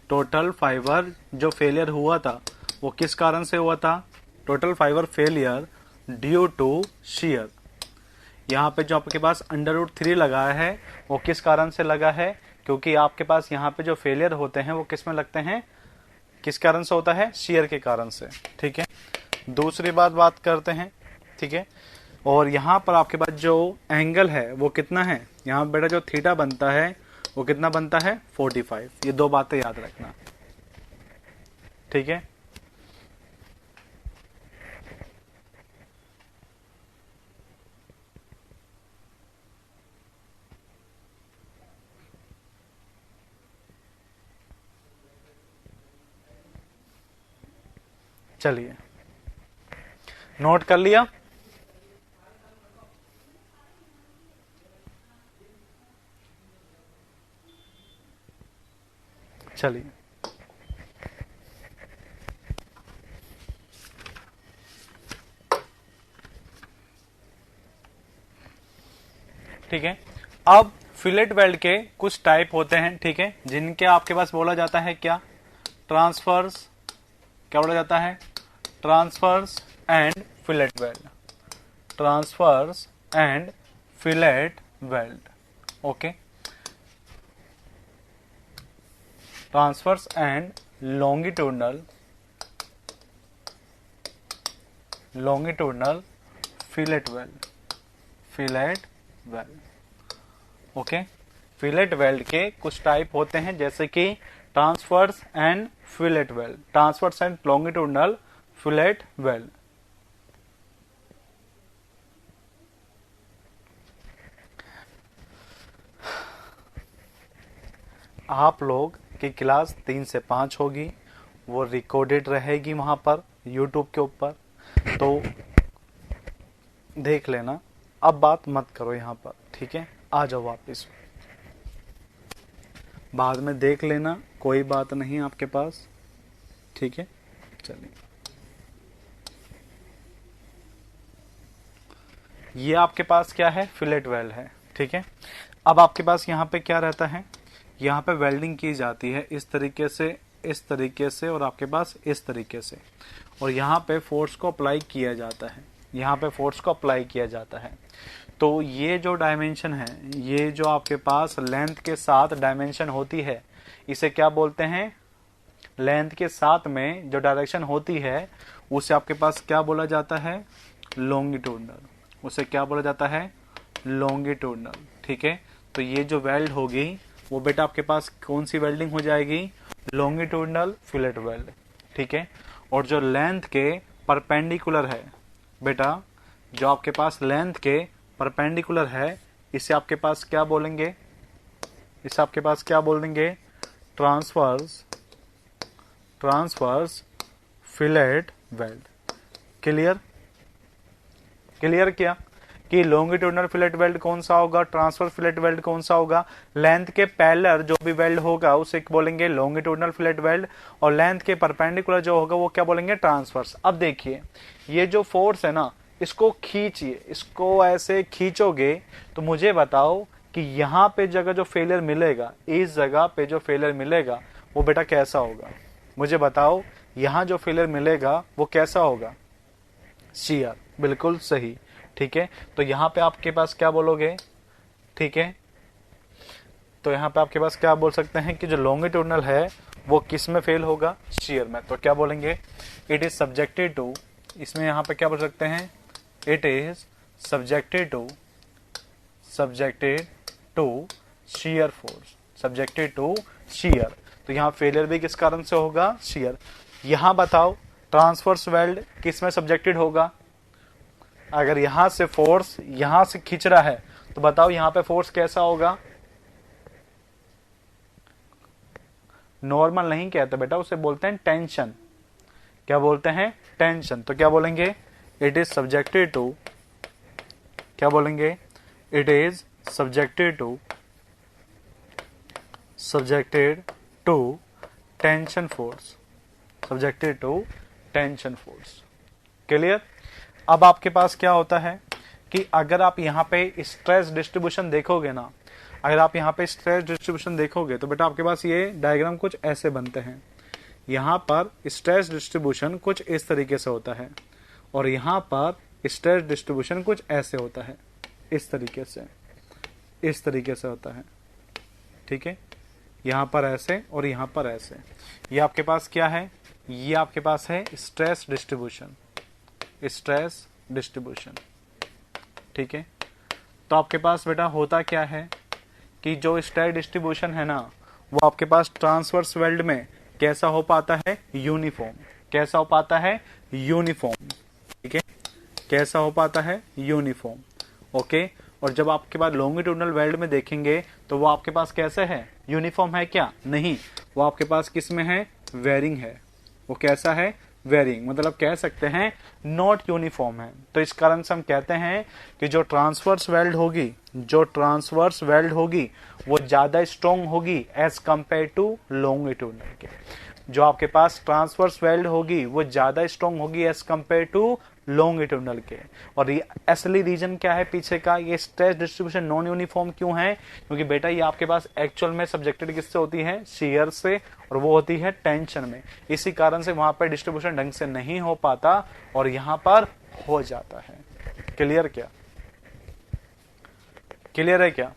total fibre जो फेलियर हुआ था वो किस कारण से हुआ था? Total fibre failure due to shear. यहाँ पे जो आपके पास √3 लगा है वो किस कारण से लगा है? क्योंकि आपके पास यहाँ पे जो फेलियर होते हैं वो किस में लगते हैं? किस कारण से होता है? शियर के कारण से। ठीक है, दूसरी बात करते हैं। ठीक है, और यहाँ पर आपके पास जो एंगल है वो कितना है? यहाँ बेटा जो थीटा बनता है वो कितना बनता है? 45। ये 2 बातें याद रखना। ठीक है, चलिए नोट कर लिया। चलिए ठीक है। अब फिलेट वेल्ड के कुछ टाइप होते हैं, ठीक है, जिनके आपके पास बोला जाता है क्या, ट्रांसफर्स, क्या बोला जाता है, transfers and fillet weld, transfers and fillet weld. Okay, transfers and longitudinal fillet weld, fillet weld. Okay, fillet weld के कुछ टाइप होते हैं, जैसे कि transfers and fillet weld, transfers and longitudinal fillet weld. आप लोग की क्लास 3 से 5 होगी, वो रिकॉर्डेड रहेगी वहां पर यूट्यूब के ऊपर, तो देख लेना। अब बात मत करो यहाँ पर, ठीक है, आ जाओ वापस, बाद में देख लेना, कोई बात नहीं आपके पास, ठीक है। चलिए, ये आपके पास क्या है, फिलेट वेल्ड है, ठीक है। अब आपके पास यहाँ पे क्या रहता है, यहाँ पे वेल्डिंग की जाती है इस तरीके से, इस तरीके से, और आपके पास इस तरीके से, और यहाँ पे फोर्स को अप्लाई किया जाता है, यहाँ पे फोर्स को अप्लाई किया जाता है। तो ये जो डायमेंशन है, ये जो आपके पास लेंथ के साथ डायमेंशन होती है, इसे क्या बोलते हैं, लेंथ के साथ में जो डायरेक्शन होती है उसे आपके पास क्या बोला जाता है, लॉन्गिट्यूडनल, उसे क्या बोला जाता है, लॉन्गिट्यूडनल, ठीक है। तो ये जो वेल्ड होगी वो बेटा आपके पास कौन सी वेल्डिंग हो जाएगी, लॉन्गिट्यूडनल फिलेट वेल्ड, ठीक है। और जो लेंथ के परपेंडिकुलर है बेटा, जो आपके पास लेंथ के परपेंडिकुलर है, इसे आपके पास क्या बोलेंगे, इसे आपके पास क्या बोलेंगे, transverse fillet weld. Clear, clear क्या कि लॉन्गिट्यूडनल फिलेट वेल्ड कौन सा होगा, ट्रांसवर्स फिलेट वेल्ड कौन सा होगा, लेंथ के पैरेलल जो भी वेल्ड होगा उसे बोलेंगे लॉन्गिट्यूडनल फिलेट वेल्ड, और लेंथ के परपेंडिकुलर जो होगा वो क्या बोलेंगे, ट्रांसवर्स। अब देखिए, ये जो फोर्स है ना, इसको खींचिए, इसको ऐसे खींचोगे तो मुझे बताओ कि यहाँ पे जगह जो फेलियर मिलेगा, इस जगह पे जो फेलियर मिलेगा वो बेटा कैसा होगा, मुझे बताओ, यहाँ जो फेलियर मिलेगा वो कैसा होगा, शियर, बिल्कुल सही, ठीक है। तो यहाँ पे आपके पास क्या बोलोगे, ठीक है, तो यहाँ पे आपके पास क्या बोल सकते हैं कि जो लॉन्गिट्यूडनल है वो किस में फेल होगा, शियर में। तो क्या बोलेंगे, इट इज सब्जेक्टेड टू, इसमें यहाँ पे क्या बोल सकते हैं, it is subjected to shear force, subjected to shear. तो यहाँ फेलियर भी किस कारण से होगा, शियर। यहाँ बताओ ट्रांसवर्स वेल्ड किस में सब्जेक्टेड होगा, अगर यहां से फोर्स यहां से खींच रहा है तो बताओ यहां पे फोर्स कैसा होगा, नॉर्मल नहीं कहते बेटा, उसे बोलते हैं टेंशन, क्या बोलते हैं, टेंशन। तो क्या बोलेंगे, इट इज सब्जेक्टेड टू, क्या बोलेंगे, it is subjected to tension force, subjected to tension force. Clear. अब आपके पास क्या होता है कि अगर आप यहाँ पे स्ट्रेस डिस्ट्रीब्यूशन देखोगे ना, अगर आप यहाँ पे स्ट्रेस डिस्ट्रीब्यूशन देखोगे तो बेटा आपके पास ये डायग्राम कुछ ऐसे बनते हैं, यहाँ पर स्ट्रेस डिस्ट्रीब्यूशन कुछ इस तरीके से होता है, और यहाँ पर स्ट्रेस डिस्ट्रीब्यूशन कुछ ऐसे होता है, इस तरीके से, इस तरीके से होता है, ठीक है, यहाँ पर ऐसे और यहाँ पर ऐसे। ये आपके पास क्या है, ये आपके पास है स्ट्रेस डिस्ट्रीब्यूशन, स्ट्रेस डिस्ट्रीब्यूशन, ठीक है। तो आपके पास बेटा होता क्या है कि जो स्ट्रेस डिस्ट्रीब्यूशन है ना, वो आपके पास ट्रांसवर्स वेल्ड में कैसा हो पाता है, यूनिफॉर्म, कैसा हो पाता है, यूनिफॉर्म, ठीक है, कैसा हो पाता है, यूनिफॉर्म, ओके। और जब आपके पास लॉन्गिट्यूडनल वेल्ड में देखेंगे तो वो आपके पास कैसे है, यूनिफॉर्म है क्या, नहीं, वो आपके पास किस में है, वेरिंग है, वो कैसा है, वेरिंग, मतलब कह सकते हैं नॉट यूनिफॉर्म है। तो इस कारण से हम कहते हैं कि जो ट्रांसवर्स वेल्ड होगी, जो ट्रांसवर्स वेल्ड होगी वो ज्यादा स्ट्रॉन्ग होगी एज कंपेयर टू लॉन्गिट्यूडनल के। जो आपके पास ट्रांसवर्स वेल्ड होगी वो ज्यादा स्ट्रॉन्ग होगी एज कंपेयर टू लॉन्गिट्यूडनल के। और ये असली रीजन क्या है पीछे का, ये स्ट्रेस डिस्ट्रीब्यूशन नॉन यूनिफॉर्म क्यों है? क्योंकि बेटा ये आपके पास एक्चुअल में सब्जेक्टेड किससे होती है? शियर से, और वो होती है टेंशन में। इसी कारण से वहां पर डिस्ट्रीब्यूशन ढंग से नहीं हो पाता और यहां पर हो जाता है। क्लियर क्या? क्लियर है क्या?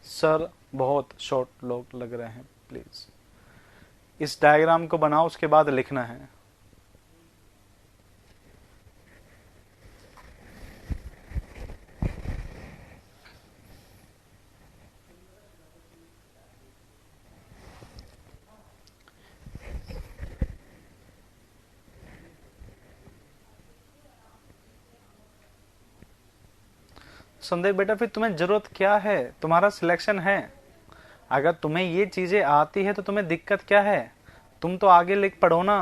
सर बहुत शॉर्ट लोग लग रहे हैं, प्लीज इस डायग्राम को बनाओ, उसके बाद लिखना है। संदेह बेटा फिर तुम्हें जरूरत क्या है? तुम्हारा सिलेक्शन है। अगर तुम्हें ये चीजें आती है तो तुम्हें दिक्कत क्या है? तुम तो आगे लिख पढ़ो ना।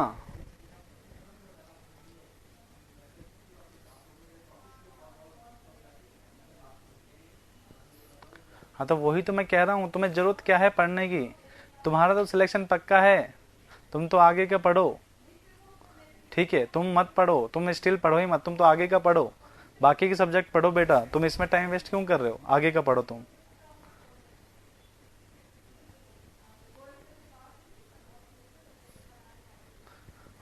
हाँ तो वही तो मैं कह रहा हूं, तुम्हें जरूरत क्या है पढ़ने की? तुम्हारा तो सिलेक्शन पक्का है, तुम तो आगे का पढ़ो। ठीक है, तुम मत पढ़ो, तुम स्टिल पढ़ो ही मत, तुम तो आगे का पढ़ो, बाकी के सब्जेक्ट पढ़ो बेटा। तुम इसमें टाइम वेस्ट क्यों कर रहे हो? आगे का पढ़ो तुम।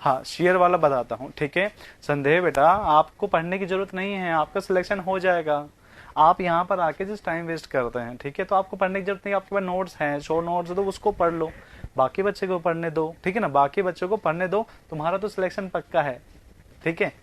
हाँ शेयर वाला बताता हूँ, ठीक है। संदेह बेटा आपको पढ़ने की जरूरत नहीं है, आपका सिलेक्शन हो जाएगा। आप यहाँ पर आके जिस टाइम वेस्ट करते हैं, ठीक है, तो आपको पढ़ने की जरूरत नहीं। आपके पास नोट्स हैं, शॉर्ट नोट्स दो, उसको पढ़ लो, बाकी बच्चे को पढ़ने दो, ठीक है ना, बाकी बच्चों को पढ़ने दो, तुम्हारा तो सिलेक्शन पक्का है। ठीक है,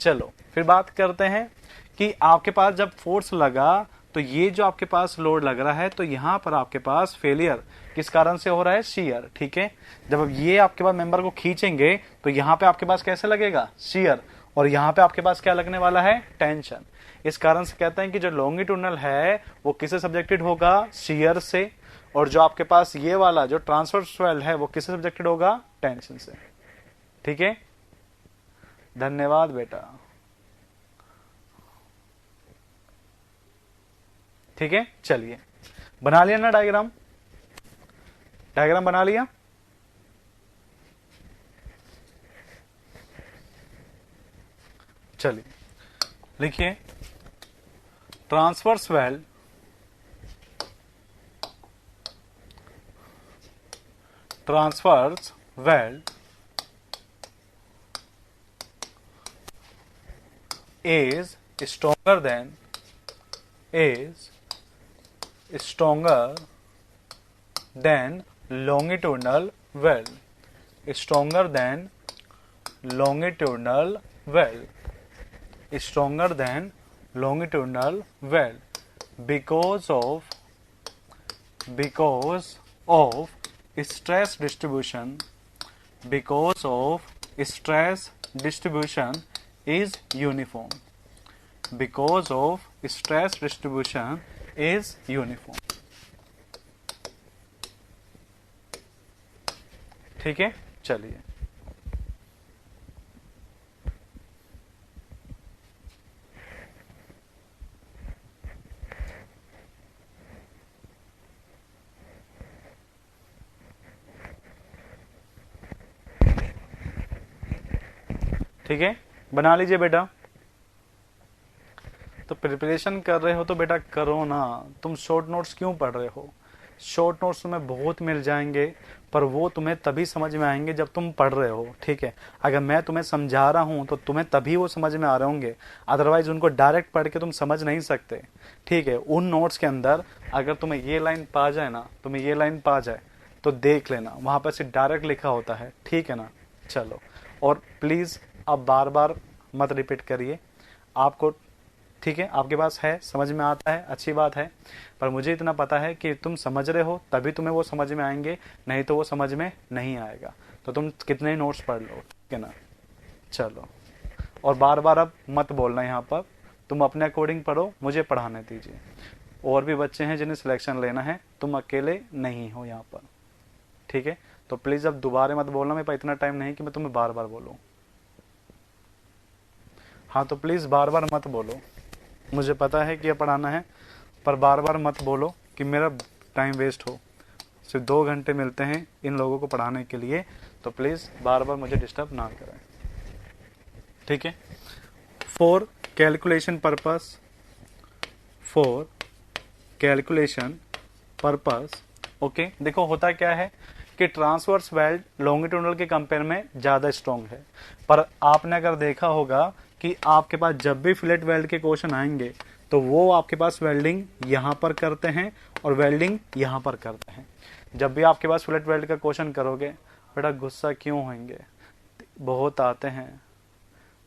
चलो फिर बात करते हैं कि आपके पास जब फोर्स लगा तो ये जो आपके पास लोड लग रहा है, तो यहाँ पर आपके पास फेलियर किस कारण से हो रहा है? शियर। ठीक है, जब अब ये आपके पास मेंबर को खींचेंगे तो यहाँ पे आपके पास कैसे लगेगा? शियर। और यहाँ पे आपके पास क्या लगने वाला है? टेंशन। इस कारण से कहते हैं कि जो लॉन्गिट्यूडनल है वो किससे सब्जेक्टेड होगा? शियर से। और जो आपके पास ये वाला जो ट्रांसवर्सल है वो किससे सब्जेक्टेड होगा? टेंशन से। ठीक है, धन्यवाद बेटा। ठीक है, चलिए बना लिया ना डायग्राम? डायग्राम बना लिया? चलिए लिखिए, transverse weld transverse weld is stronger than longitudinal weld, stronger than longitudinal weld, stronger than longitudinal weld because of stress distribution, because of stress distribution is uniform, because of stress distribution is uniform. ठीक है, चलिए ठीक है, बना लीजिए बेटा। तो preparation कर रहे हो तो बेटा करो ना, तुम शॉर्ट नोट्स क्यों पढ़ रहे हो? शॉर्ट नोट्स तुम्हें बहुत मिल जाएंगे, पर वो तुम्हें तभी समझ में आएंगे जब तुम पढ़ रहे हो। ठीक है, अगर मैं तुम्हें समझा रहा हूं तो तुम्हें तभी वो समझ में आ रहे होंगे, अदरवाइज उनको डायरेक्ट पढ़ के तुम समझ नहीं सकते। ठीक है, उन नोट्स के अंदर अगर तुम्हें ये लाइन पा जाए ना, तुम्हें ये लाइन पा जाए तो देख लेना, वहां पर से डायरेक्ट लिखा होता है। ठीक है ना, चलो। और प्लीज अब बार बार मत रिपीट करिए आपको। ठीक है, आपके पास है, समझ में आता है, अच्छी बात है, पर मुझे इतना पता है कि तुम समझ रहे हो तभी तुम्हें वो समझ में आएंगे, नहीं तो वो समझ में नहीं आएगा। तो तुम कितने नोट्स पढ़ लो, ठीक है ना, चलो। और बार बार अब मत बोलना यहाँ पर, तुम अपने अकॉर्डिंग पढ़ो, मुझे पढ़ाने दीजिए। और भी बच्चे हैं जिन्हें सिलेक्शन लेना है, तुम अकेले नहीं हो यहाँ पर। ठीक है, तो प्लीज अब दोबारा मत बोलना, मेरे पास इतना टाइम नहीं कि मैं तुम्हें बार बार बोलूँ। हाँ तो प्लीज़ बार बार मत बोलो, मुझे पता है कि ये पढ़ाना है, पर बार बार मत बोलो कि मेरा टाइम वेस्ट हो। सिर्फ 2 घंटे मिलते हैं इन लोगों को पढ़ाने के लिए, तो प्लीज़ बार बार मुझे डिस्टर्ब ना करें, ठीक है। For calculation purpose, for calculation purpose, okay. देखो होता क्या है कि ट्रांसवर्स वेल्ड लॉन्गिट्यूडनल के कंपेयर में ज़्यादा स्ट्रॉन्ग है, पर आपने अगर देखा होगा कि आपके पास जब भी फिलेट वेल्ड के क्वेश्चन आएंगे तो वो आपके पास वेल्डिंग यहाँ पर करते हैं और वेल्डिंग यहाँ पर करते हैं। जब भी आपके पास फिलेट वेल्ड का क्वेश्चन करोगे, बेटा गुस्सा क्यों होंगे, बहुत आते हैं,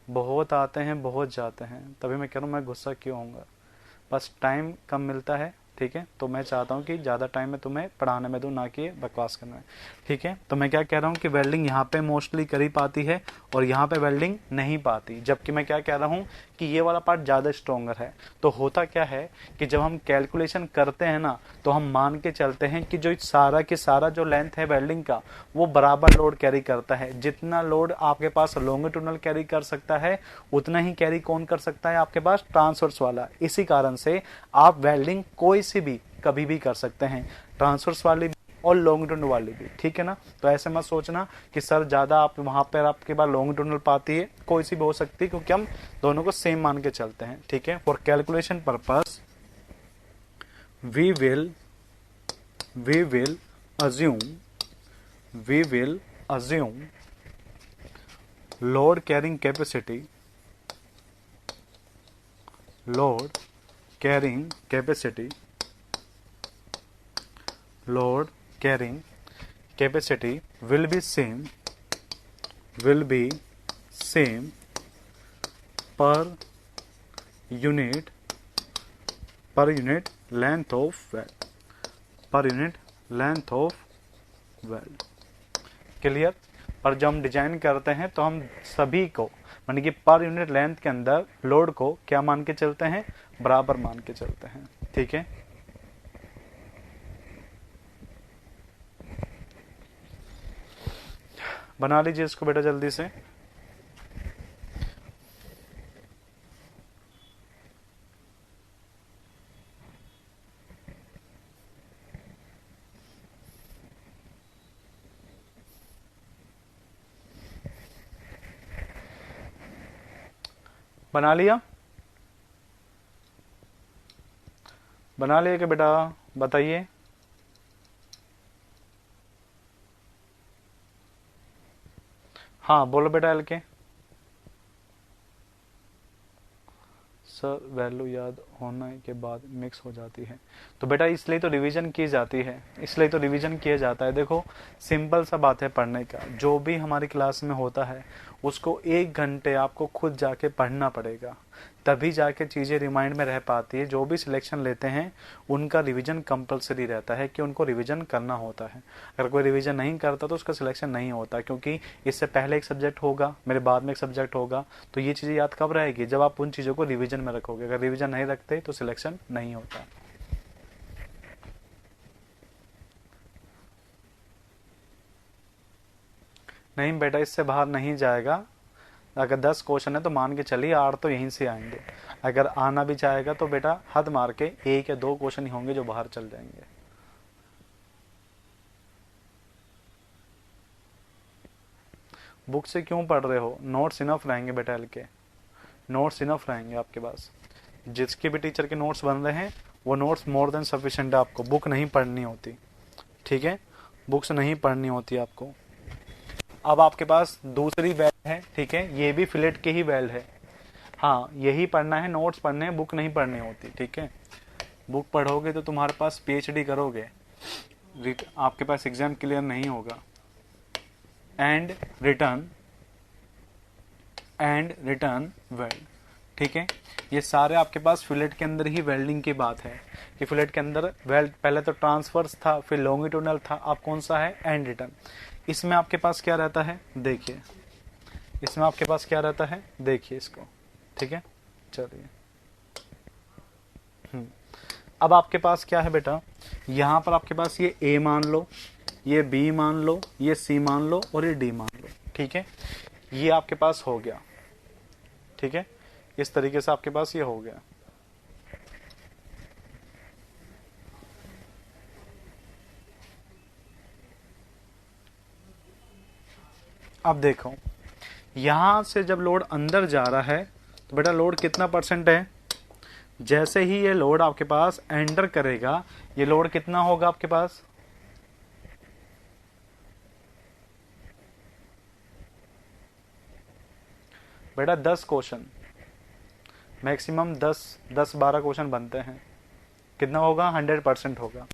बहुत आते हैं, बहुत जाते हैं, तभी मैं कह रहा हूँ मैं गुस्सा क्यों होऊंगा, बस टाइम कम मिलता है, ठीक है। तो मैं चाहता हूँ कि ज़्यादा टाइम मैं तुम्हें पढ़ाने में दूँ, ना कि बकवास करना है, ठीक है। तो मैं क्या कह रहा हूँ कि वेल्डिंग यहाँ पे मोस्टली करी पाती है और यहाँ पे वेल्डिंग नहीं पाती, जबकि मैं क्या कह रहा हूँ कि ये वाला पार्ट ज़्यादा स्ट्रोंगर है। तो होता क्या है कि जब हम कैलकुलेशन करते हैं ना, तो हम मान के चलते हैं कि जो सारा के सारा जो लेंथ है वेल्डिंग का, वो बराबर लोड कैरी करता है। जितना लोड आपके पास लॉन्गिट्यूडनल कैरी कर सकता है, उतना ही कैरी कौन कर सकता है, आपके पास ट्रांसवर्स वाला। इसी कारण से आप वेल्डिंग कोई सी भी कभी भी कर सकते हैं, ट्रांसवर्स वाली भी और लॉन्गिट्यूडनल वाली भी, ठीक है ना। तो ऐसे मत सोचना कि सर ज्यादा आप वहां पर आपके पास लॉन्गिट्यूडनल पाती है, कोई सी भी हो सकती है, क्योंकि हम दोनों को सेम मान के चलते हैं, ठीक है। For calculation purpose we will assume load carrying capacity will be same per unit length of weld, clear. पर जब हम डिजाइन करते हैं तो हम सभी को माने कि पर यूनिट लेंथ के अंदर लोड को क्या मान के चलते हैं, बराबर मान के चलते हैं, ठीक है। बना लीजिए इसको बेटा जल्दी से। बना लिया कि बेटा, बताइए। हाँ बोलो बेटा एल के। सर वैल्यू याद होने के बाद मिक्स हो जाती है, तो बेटा इसलिए तो रिवीजन की जाती है, इसलिए तो रिवीजन किया जाता है। देखो सिंपल सा बात है पढ़ने का, जो भी हमारी क्लास में होता है उसको 1 घंटे आपको खुद जाके पढ़ना पड़ेगा, तभी जाके चीज़ें रिमाइंड में रह पाती है। जो भी सिलेक्शन लेते हैं उनका रिवीजन कंपलसरी रहता है कि उनको रिवीजन करना होता है। अगर कोई रिवीजन नहीं करता तो उसका सिलेक्शन नहीं होता, क्योंकि इससे पहले एक सब्जेक्ट होगा, मेरे बाद में एक सब्जेक्ट होगा, तो ये चीज़ें याद कब रहेगी, जब आप उन चीज़ों को रिवीजन में रखोगे। अगर रिवीजन नहीं रखते तो सिलेक्शन नहीं होता। नहीं बेटा इससे बाहर नहीं जाएगा। अगर 10 क्वेश्चन है तो मान के चलिए 8 तो यहीं से आएंगे। अगर आना भी चाहेगा तो बेटा हद मार के 1 या 2 क्वेश्चन ही होंगे जो बाहर चल जाएंगे। बुक से क्यों पढ़ रहे हो, नोट्स इनफ रहेंगे बेटा, एल के नोट्स इनफ रहेंगे आपके पास। जिसके भी टीचर के नोट्स बन रहे हैं वो नोट्स मोर देन सफिशिएंट है, आपको बुक नहीं पढ़नी होती, ठीक है। बुक्स नहीं पढ़नी होती आपको। अब आपके पास दूसरी वेल्ड है, ठीक है, ये भी फिलेट के ही वेल्ड है। हाँ यही पढ़ना है, नोट्स पढ़ने हैं, बुक नहीं पढ़नी होती, ठीक है। बुक पढ़ोगे तो तुम्हारे पास पीएचडी करोगे, आपके पास एग्जाम क्लियर नहीं होगा। एंड रिटर्न वेल्ड, ठीक है। ये सारे आपके पास फिलेट के अंदर ही वेल्डिंग की बात है कि फिलेट के अंदर वेल्ड, पहले तो ट्रांसवर्स था, फिर लॉन्गिट्यूडनल था, अब कौन सा है, एंड रिटर्न। इसमें आपके पास क्या रहता है, देखिए इसमें आपके पास क्या रहता है, देखिए इसको, ठीक है। चलिए अब आपके पास क्या है बेटा, यहां पर आपके पास ये ए मान लो, ये बी मान लो, ये सी मान लो और ये डी मान लो, ठीक है। ये आपके पास हो गया, ठीक है। इस तरीके से आपके पास ये हो गया। अब देखो यहां से जब लोड अंदर जा रहा है तो बेटा लोड कितना परसेंट है, जैसे ही ये लोड आपके पास एंटर करेगा ये लोड कितना होगा आपके पास, बेटा 10 क्वेश्चन मैक्सिमम 10-12 क्वेश्चन बनते हैं, कितना होगा 100% होगा।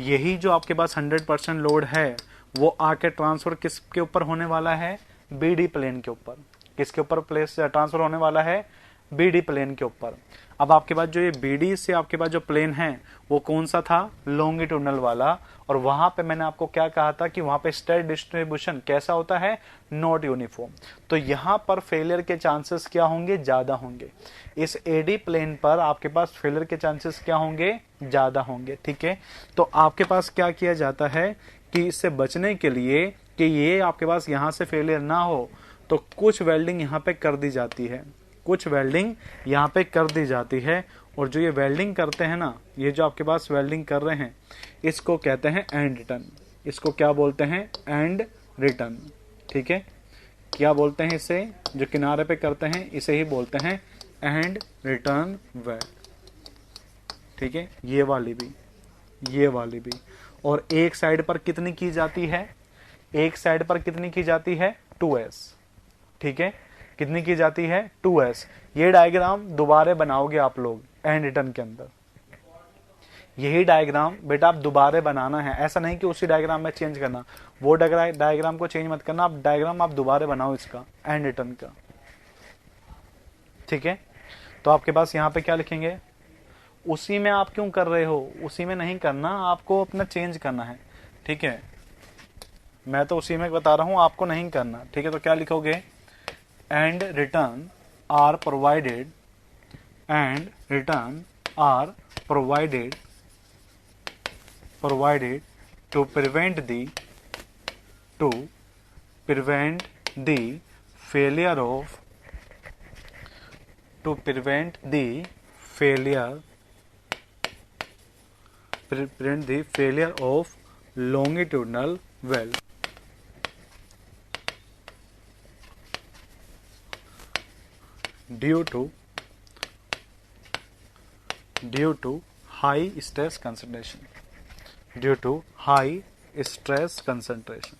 यही जो आपके पास 100% लोड है वो आके ट्रांसफर किसके ऊपर होने वाला है, बीडी प्लेन के ऊपर। किसके ऊपर प्लेस ट्रांसफर होने वाला है, बीडी प्लेन के ऊपर। अब आपके पास जो ये बीडी से आपके पास जो प्लेन है वो कौन सा था, लॉन्गिट्यूडनल वाला, और वहां पे मैंने आपको क्या कहा था कि वहां पे स्टेट डिस्ट्रीब्यूशन कैसा होता है, नॉट यूनिफॉर्म। तो यहां पर फेलियर के चांसेस क्या होंगे, ज्यादा होंगे। इस एडी प्लेन पर आपके पास फेलियर के चांसेस क्या होंगे, ज्यादा होंगे। ठीक है, तो आपके पास क्या किया जाता है कि इससे बचने के लिए कि ये आपके पास यहां से फेलियर ना हो तो कुछ वेल्डिंग यहां पे कर दी जाती है, कुछ वेल्डिंग यहाँ पे कर दी जाती है। और जो ये वेल्डिंग करते हैं ना, ये जो आपके पास वेल्डिंग कर रहे हैं इसको कहते हैं एंड रिटर्न। इसको क्या बोलते हैं, एंड रिटर्न। ठीक है, क्या बोलते हैं इसे, जो किनारे पे करते हैं इसे ही बोलते हैं एंड रिटर्न वेल्ड। ठीक है, ये वाली भी, ये वाली भी। और एक साइड पर कितनी की जाती है, एक साइड पर कितनी की जाती है, 2s। ठीक है, कितनी की जाती है, 2s। ये डायग्राम दोबारा बनाओगे आप लोग एंड रिटर्न के अंदर, यही डायग्राम बेटा आप दोबारा बनाना है, ऐसा नहीं कि उसी डायग्राम में चेंज करना, वो डायग्राम को चेंज मत करना, आप डायग्राम आप दोबारा बनाओ इसका एंड रिटर्न का। ठीक है, तो आपके पास यहाँ पे क्या लिखेंगे, उसी में आप क्यों कर रहे हो, उसी में नहीं करना, आपको अपना चेंज करना है। ठीक है, मैं तो उसी में बता रहा हूं, आपको नहीं करना। ठीक है, तो क्या लिखोगे, and return are provided, and return are provided to prevent the failure of of longitudinal well due to high stress concentration, due to high stress concentration।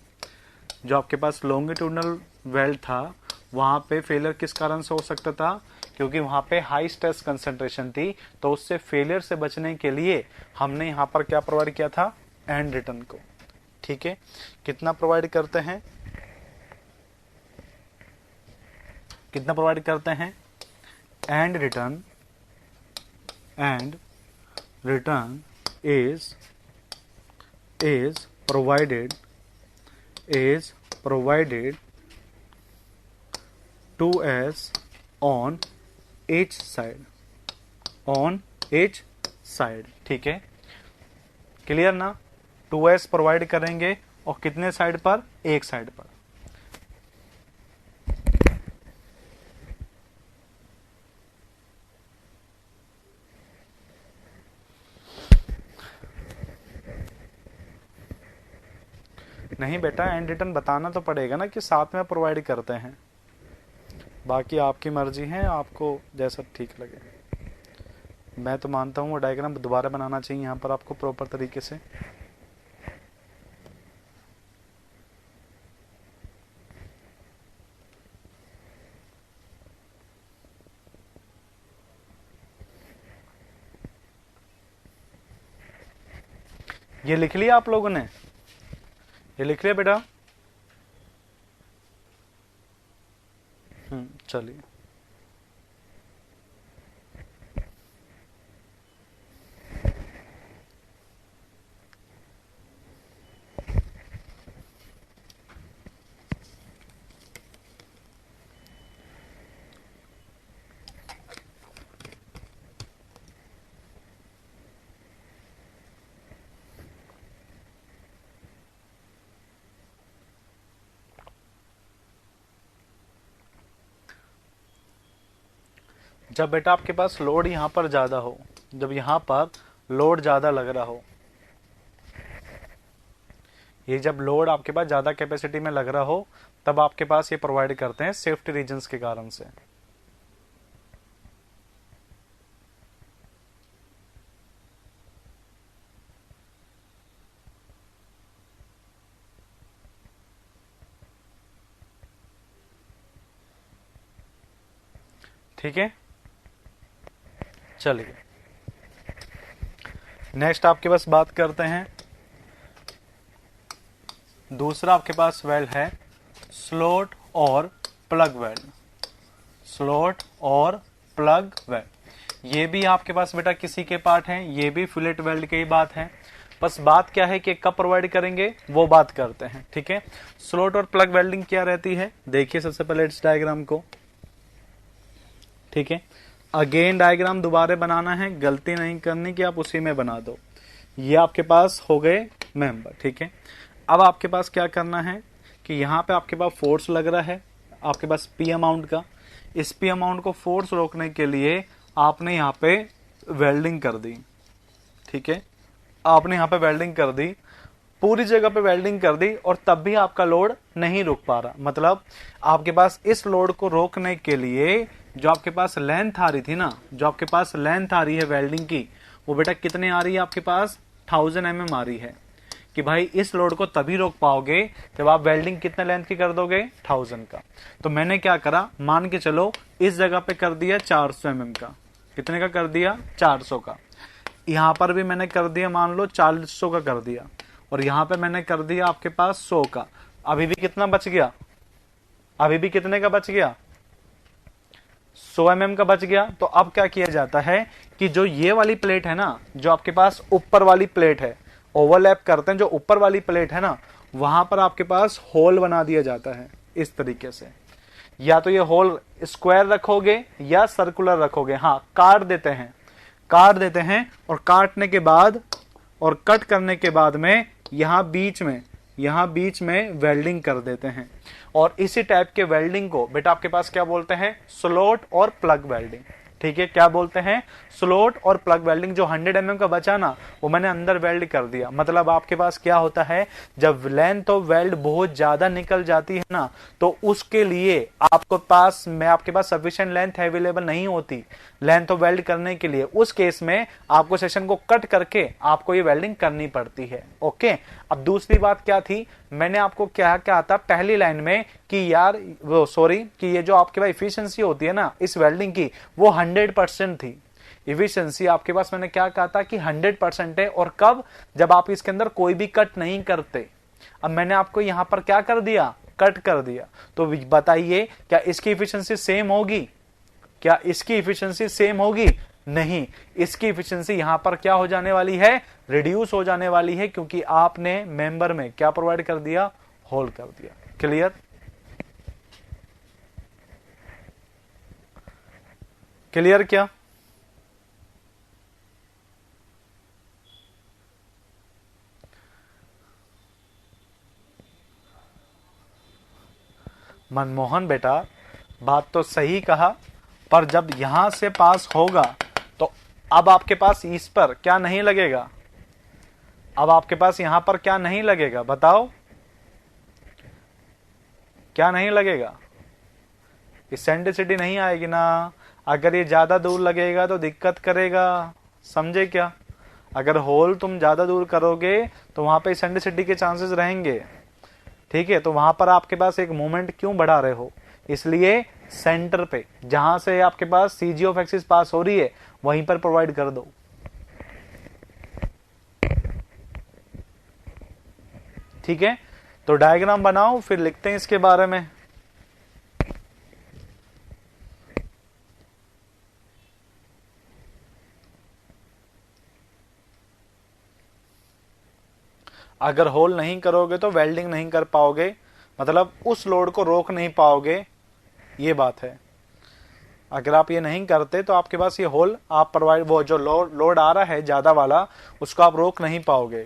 जो आपके पास लॉन्गिट्यूडनल वेल्ड था वहां पे फेलियर किस कारण से हो सकता था, क्योंकि वहां पे हाई स्ट्रेस कंसंट्रेशन थी। तो उससे फेलियर से बचने के लिए हमने यहां पर क्या प्रोवाइड किया था, एंड रिटर्न को। ठीक है, कितना प्रोवाइड करते हैं, कितना प्रोवाइड करते हैं, and return is provided 2s on each side। ठीक है, क्लियर ना, 2s प्रोवाइड करेंगे और कितने साइड पर, एक साइड पर। नहीं बेटा, एंड रिटर्न बताना तो पड़ेगा ना कि साथ में प्रोवाइड करते हैं, बाकी आपकी मर्जी है, आपको जैसा ठीक लगे। मैं तो मानता हूँ वो डायग्राम दोबारा बनाना चाहिए यहाँ पर आपको प्रॉपर तरीके से। ये लिख लिया आप लोगों ने, ये लिख लिया बेटा, चलिए। जब बेटा आपके पास लोड यहाँ पर ज्यादा हो, जब यहाँ पर लोड ज्यादा लग रहा हो, ये जब लोड आपके पास ज्यादा कैपेसिटी में लग रहा हो, तब आपके पास ये प्रोवाइड करते हैं सेफ्टी रीजंस के कारण से। ठीक है, चलिए नेक्स्ट आपके पास बात करते हैं। दूसरा आपके पास वेल्ड है स्लॉट और प्लग वेल्ड। स्लॉट और प्लग वेल्ड ये भी आपके पास बेटा किसी के पार्ट हैं, ये भी फिलेट वेल्ड की ही बात है। बस बात क्या है कि कब प्रोवाइड करेंगे वो बात करते हैं। ठीक है, स्लॉट और प्लग वेल्डिंग क्या रहती है, देखिए सबसे पहले इस डायग्राम को। ठीक है, अगेन डायग्राम दोबारा बनाना है, गलती नहीं करनी कि आप उसी में बना दो। ये आपके पास हो गए मेंबर। ठीक है, अब आपके पास क्या करना है कि यहाँ पे आपके पास फोर्स लग रहा है आपके पास पी अमाउंट का। इस पी अमाउंट को फोर्स रोकने के लिए आपने यहाँ पे वेल्डिंग कर दी। ठीक है, आपने यहाँ पे वेल्डिंग कर दी, पूरी जगह पे वेल्डिंग कर दी, और तब भी आपका लोड नहीं रुक पा रहा। मतलब आपके पास इस लोड को रोकने के लिए जो आपके पास लेंथ आ रही थी ना, जो आपके पास लेंथ आ रही है वेल्डिंग की, वो बेटा कितने आ रही है आपके पास 1000 mm आ रही है। कि भाई इस लोड को तभी रोक पाओगे जब आप वेल्डिंग कितने लेंथ की कर दोगे 1000 का। तो मैंने क्या करा, मान के चलो इस जगह पे कर दिया 400 mm का। कितने का कर दिया 400 का। यहां पर भी मैंने कर दिया मान लो 400 का कर दिया, और यहां पे मैंने कर दिया आपके पास 100 का। अभी भी कितना बच गया, अभी भी कितने का बच गया 100 mm का बच गया। तो अब क्या किया जाता है कि जो ये वाली प्लेट है ना, जो आपके पास ऊपर वाली प्लेट है, ओवरलैप करते हैं जो ऊपर वाली प्लेट है ना, वहां पर आपके पास होल बना दिया जाता है इस तरीके से। या तो ये होल स्क्वायर रखोगे या सर्कुलर रखोगे, हाँ काट देते हैं, काट देते हैं, और काटने के बाद और कट करने के बाद में यहां बीच में वेल्डिंग कर देते हैं। और इसी टाइप के वेल्डिंग को बेटा आपके पास क्या बोलते हैं, स्लॉट और प्लग वेल्डिंग। ठीक है, क्या बोलते हैं, स्लॉट और प्लग वेल्डिंग। जो 100 mm का बचा ना, वो मैंने अंदर वेल्ड कर दिया। मतलब आपके पास क्या होता है, जब लेंथ ऑफ वेल्ड बहुत ज्यादा निकल जाती है ना, तो उसके लिए आपको पास में आपके पास सफिशिएंट लेंथ अवेलेबल नहीं होती लेंथ ऑफ वेल्ड करने के लिए। उस केस में आपको सेक्शन को कट करके आपको ये वेल्डिंग करनी पड़ती है। ओके, अब दूसरी बात क्या थी, मैंने आपको क्या कहा था पहली लाइन में कि यार वो सॉरी कि ये जो आपके पास इफिशिएंसी होती है ना इस वेल्डिंग की, वो 100% थी। इफिशिएंसी आपके पास मैंने क्या कहा था कि 100% है। और कब, जब आप इसके अंदर कोई भी कट नहीं करते। अब मैंने आपको यहां पर क्या कर दिया, कट कर दिया। तो बताइए क्या इसकी इफिशिएंसी सेम होगी, क्या इसकी इफिशिएंसी सेम होगी, नहीं। इसकी इफिशिएंसी यहां पर क्या हो जाने वाली है, रिड्यूस हो जाने वाली है, क्योंकि आपने मेंबर में क्या प्रोवाइड कर दिया, होल कर दिया। क्लियर, क्लियर क्या, मनमोहन बेटा बात तो सही कहा, पर जब यहां से पास होगा तो अब आपके पास इस पर क्या नहीं लगेगा, अब आपके पास यहां पर क्या नहीं लगेगा, बताओ क्या नहीं लगेगा, इसेंट्रिसिटी नहीं आएगी ना। अगर ये ज्यादा दूर लगेगा तो दिक्कत करेगा, समझे क्या। अगर होल तुम ज्यादा दूर करोगे तो वहां पे इसेंट्रिसिटी के चांसेस रहेंगे। ठीक है, तो वहां पर आपके पास एक मोमेंट क्यों बढ़ा रहे हो, इसलिए सेंटर पे जहां से आपके पास सीजी ऑफ एक्सिस पास हो रही है वहीं पर प्रोवाइड कर दो। ठीक है, तो डायग्राम बनाओ फिर लिखते हैं इसके बारे में। अगर होल नहीं करोगे तो वेल्डिंग नहीं कर पाओगे, मतलब उस लोड को रोक नहीं पाओगे, ये बात है। अगर आप ये नहीं करते तो आपके पास ये होल आप प्रोवाइड, वो जो लोड आ रहा है ज्यादा वाला, उसको आप रोक नहीं पाओगे।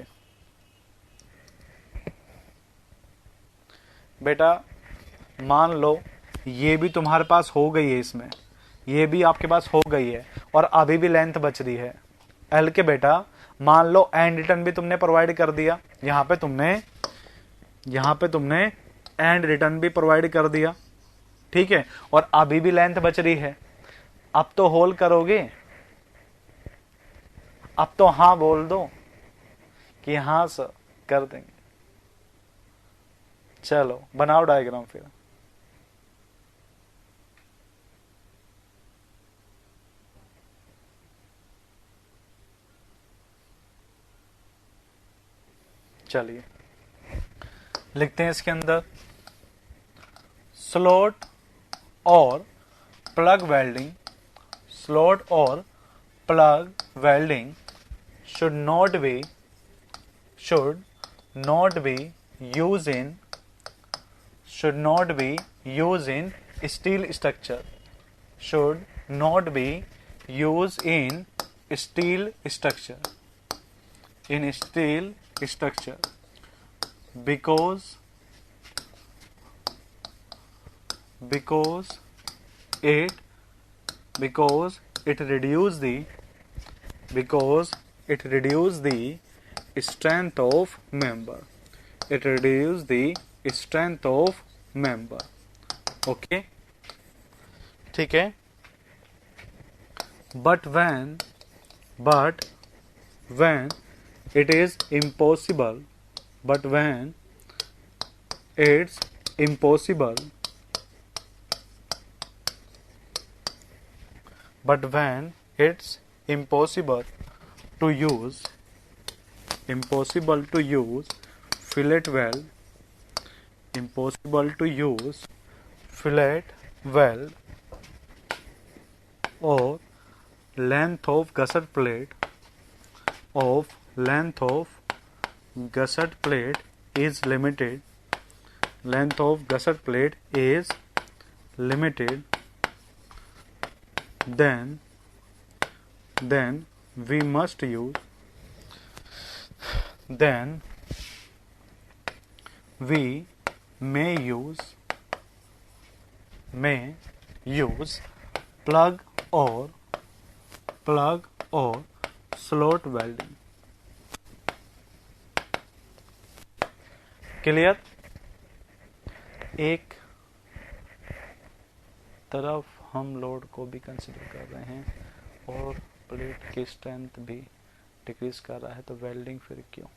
बेटा मान लो ये भी तुम्हारे पास हो गई है, इसमें ये भी आपके पास हो गई है और अभी भी लेंथ बच रही है एल के बेटा। मान लो एंड रिटर्न भी तुमने प्रोवाइड कर दिया, यहां पे तुमने एंड रिटर्न भी प्रोवाइड कर दिया, ठीक है, और अभी भी लेंथ बच रही है। अब तो होल करोगे, अब तो हां बोल दो कि हां सर कर देंगे। चलो बनाओ डायग्राम फिर। चलिए लिखते हैं इसके अंदर, स्लॉट और प्लग वेल्डिंग, स्लॉट और plug welding should not be used in steel structure, should not be used in steel structure, because it reduce the strength of member, it reduce the strength of member। Okay ठीक है। but when it is impossible, but when it's impossible to use fillet weld, or length of gusset plate is limited, then we must use we may use plug or slot welding। Clear. एक तरफ हम load को भी consider कर रहे हैं और plate की स्ट्रेंथ भी डिक्रीज कर रहा है, तो वेल्डिंग फिर क्यों?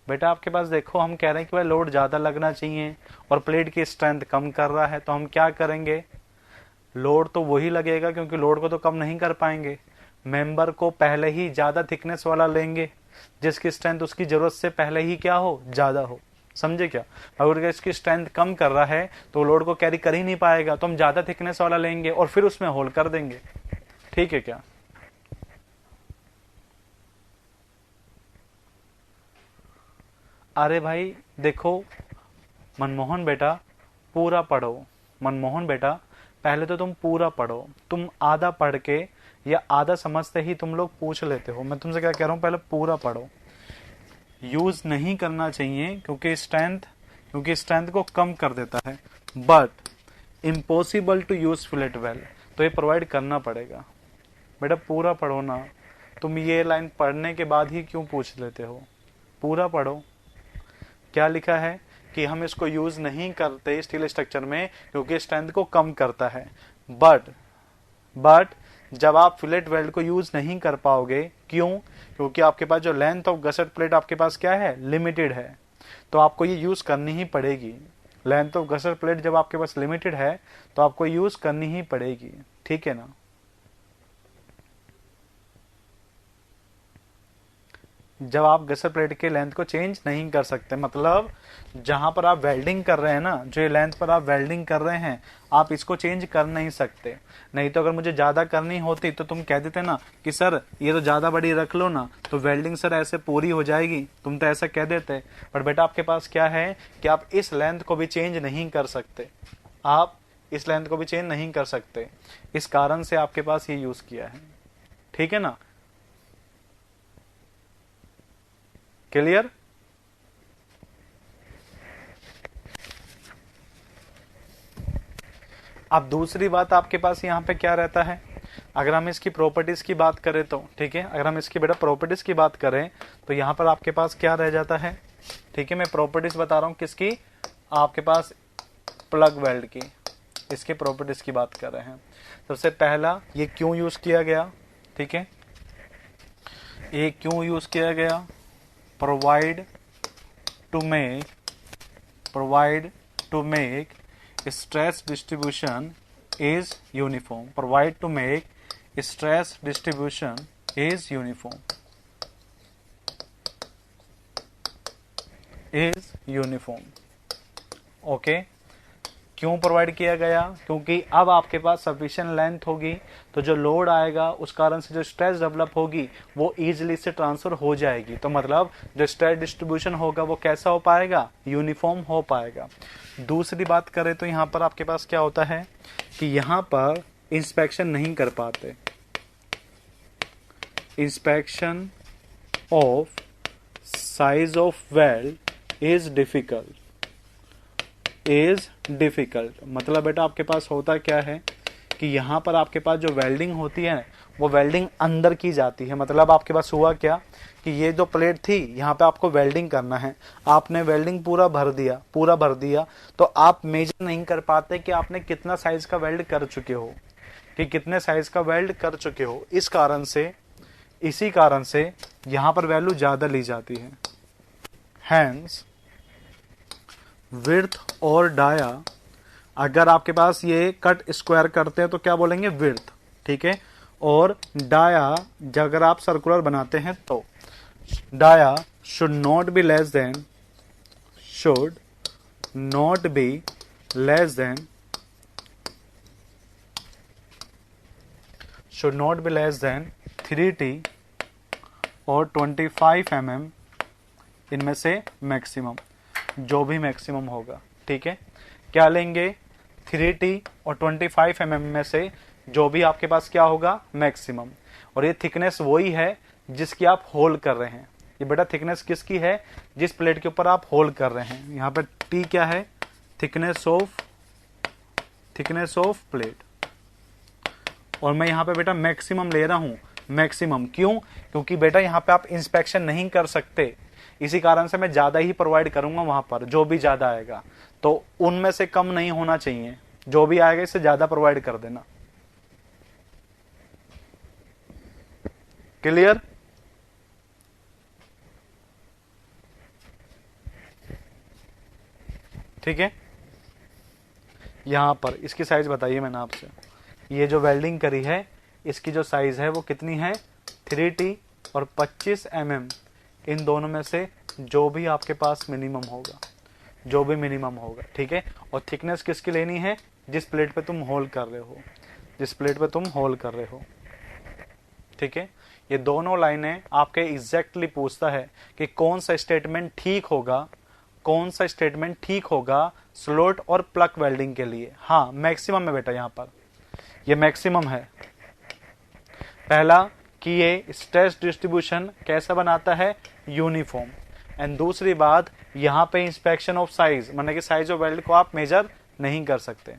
बेटा आपके पास देखो, हम कह रहे हैं कि भाई लोड ज्यादा लगना चाहिए और प्लेट की स्ट्रेंथ कम कर रहा है, तो हम क्या करेंगे? लोड तो वही लगेगा क्योंकि लोड को तो कम नहीं कर पाएंगे, मेंबर को पहले ही ज्यादा थिकनेस वाला लेंगे जिसकी स्ट्रेंथ उसकी जरूरत से पहले ही क्या हो, ज्यादा हो। समझे क्या? अगर इसकी स्ट्रेंथ कम कर रहा है तो लोड को कैरी कर ही नहीं पाएगा, तो हम ज्यादा थिकनेस वाला लेंगे और फिर उसमें होल कर देंगे। ठीक है क्या? अरे भाई देखो मनमोहन बेटा, पूरा पढ़ो। मनमोहन बेटा पहले तो तुम पूरा पढ़ो, तुम आधा पढ़ के या आधा समझते ही तुम लोग पूछ लेते हो। मैं तुमसे क्या कह रहा हूं, पहले पूरा पढ़ो। यूज नहीं करना चाहिए क्योंकि स्ट्रेंथ को कम कर देता है, but impossible to use fillet weld, तो ये प्रोवाइड करना पड़ेगा। बेटा पूरा पढ़ो ना, तुम ये लाइन पढ़ने के बाद ही क्यों पूछ लेते हो? पूरा पढ़ो। क्या लिखा है कि हम इसको यूज नहीं करते स्टील स्ट्रक्चर में क्योंकि स्ट्रेंथ को कम करता है, बट जब आप फिलेट वेल्ड को यूज नहीं कर पाओगे, क्यों? क्योंकि आपके पास जो लेंथ ऑफ गसेट प्लेट आपके पास क्या है, लिमिटेड है, तो आपको ये यूज करनी ही पड़ेगी। लेंथ ऑफ गसेट प्लेट जब आपके पास लिमिटेड है तो आपको यूज करनी ही पड़ेगी। ठीक है ना? जब आप गसर प्लेट के लेंथ को चेंज नहीं कर सकते, मतलब जहां पर आप वेल्डिंग कर रहे हैं ना, जो लेंथ पर आप वेल्डिंग कर रहे हैं, आप इसको चेंज कर नहीं सकते। नहीं तो अगर मुझे ज्यादा करनी होती तो तुम कह देते ना कि सर ये तो ज्यादा बड़ी रख लो ना, तो वेल्डिंग सर ऐसे पूरी हो जाएगी, तुम तो ऐसा कह देते। पर बेटा आपके पास क्या है कि आप इस लेंथ को भी चेंज नहीं कर सकते, आप इस लेंथ को भी चेंज नहीं कर सकते, इस कारण से आपके पास ये यूज किया है। ठीक है ना? क्लियर? अब दूसरी बात आपके पास यहाँ पे क्या रहता है, अगर हम इसकी प्रॉपर्टीज की बात करें तो ठीक है, अगर हम इसकी बेटा प्रॉपर्टीज की बात करें तो यहाँ पर आपके पास क्या रह जाता है, ठीक है, मैं प्रॉपर्टीज बता रहा हूँ किसकी, आपके पास प्लग वेल्ड की, इसके प्रॉपर्टीज की बात कर रहे हैं। सबसे पहला ये क्यों यूज किया गया, ठीक है, ये क्यों यूज किया गया, provide to make stress distribution is uniform, provide to make stress distribution is uniform, okay. क्यों प्रोवाइड किया गया, क्योंकि अब आपके पास सफिशिएंट लेंथ होगी तो जो लोड आएगा उस कारण से जो स्ट्रेस डेवलप होगी वो इजीली से ट्रांसफर हो जाएगी, तो मतलब जो स्ट्रेस डिस्ट्रीब्यूशन होगा वो कैसा हो पाएगा, यूनिफॉर्म हो पाएगा। दूसरी बात करें तो यहाँ पर आपके पास क्या होता है कि यहाँ पर इंस्पेक्शन नहीं कर पाते, inspection of size of weld is difficult, मतलब बेटा आपके पास होता क्या है कि यहाँ पर आपके पास जो वेल्डिंग होती है वो वेल्डिंग अंदर की जाती है, मतलब आपके पास हुआ क्या कि ये जो प्लेट थी यहाँ पे आपको वेल्डिंग करना है, आपने वेल्डिंग पूरा भर दिया तो आप मेजर नहीं कर पाते कि आपने कितना साइज का वेल्ड कर चुके हो, कि कितने साइज का वेल्ड कर चुके हो, इसी कारण से यहाँ पर वैल्यू ज्यादा ली जाती है। हैंस विड्थ और डाया, अगर आपके पास ये कट स्क्वायर करते हैं तो क्या बोलेंगे, विड्थ, ठीक है, और डाया अगर आप सर्कुलर बनाते हैं तो dia should not be less than 3T और 25 mm, इनमें से मैक्सिमम जो भी मैक्सिमम होगा, ठीक है, क्या लेंगे 3T और 25 mm में से जो भी आपके पास क्या होगा, मैक्सिमम। और ये थिकनेस वही है जिसकी आप होल कर रहे हैं, ये बेटा थिकनेस किसकी है, जिस प्लेट के ऊपर आप होल कर रहे हैं। यहाँ पर T क्या है, थिकनेस ऑफ प्लेट, और मैं यहाँ पे बेटा मैक्सिमम ले रहा हूं, मैक्सिमम क्यों, क्योंकि बेटा यहाँ पे आप इंस्पेक्शन नहीं कर सकते, इसी कारण से मैं ज्यादा ही प्रोवाइड करूंगा, वहां पर जो भी ज्यादा आएगा तो उनमें से कम नहीं होना चाहिए, जो भी आएगा इससे ज्यादा प्रोवाइड कर देना। क्लियर, ठीक है। यहां पर इसकी साइज बताइए मैंने आपसे, ये जो वेल्डिंग करी है इसकी जो साइज है वो कितनी है, 3T और 25 mm, इन दोनों में से जो भी आपके पास मिनिमम होगा, ठीक है। और थिकनेस किसकी लेनी है, जिस प्लेट पे तुम होल कर रहे हो, ठीक है। ये दोनों लाइनें आपके एग्जैक्टली पूछता है कि कौन सा स्टेटमेंट ठीक होगा स्लॉट और प्लग वेल्डिंग के लिए। हाँ मैक्सिमम है बेटा, यहाँ पर ये मैक्सिमम है। पहला कि ये स्ट्रेस डिस्ट्रीब्यूशन कैसा बनाता है, यूनिफॉर्म, एंड दूसरी बात यहाँ पे इंस्पेक्शन ऑफ साइज, मतलब कि साइज ऑफ वेल्ड को आप मेजर नहीं कर सकते।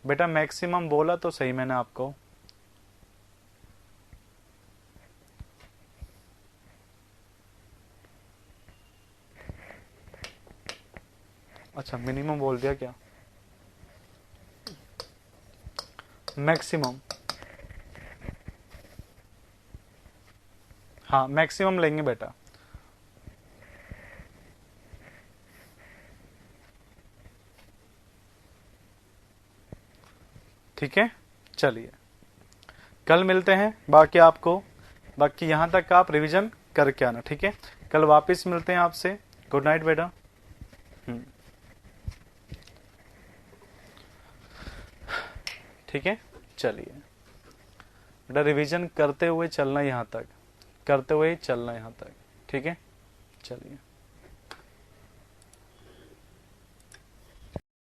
बेटा मैक्सिमम बोला तो सही मैंने आपको, अच्छा मिनिमम बोल दिया क्या, मैक्सिमम, हाँ मैक्सिमम लेंगे बेटा। ठीक है, चलिए कल मिलते हैं, बाकी यहां तक आप रिवीजन करके आना, ठीक है। कल वापस मिलते हैं आपसे, गुड नाइट बेटा। ठीक है, चलिए बेटा रिवीजन करते हुए चलना यहाँ तक, ठीक है, चलिए।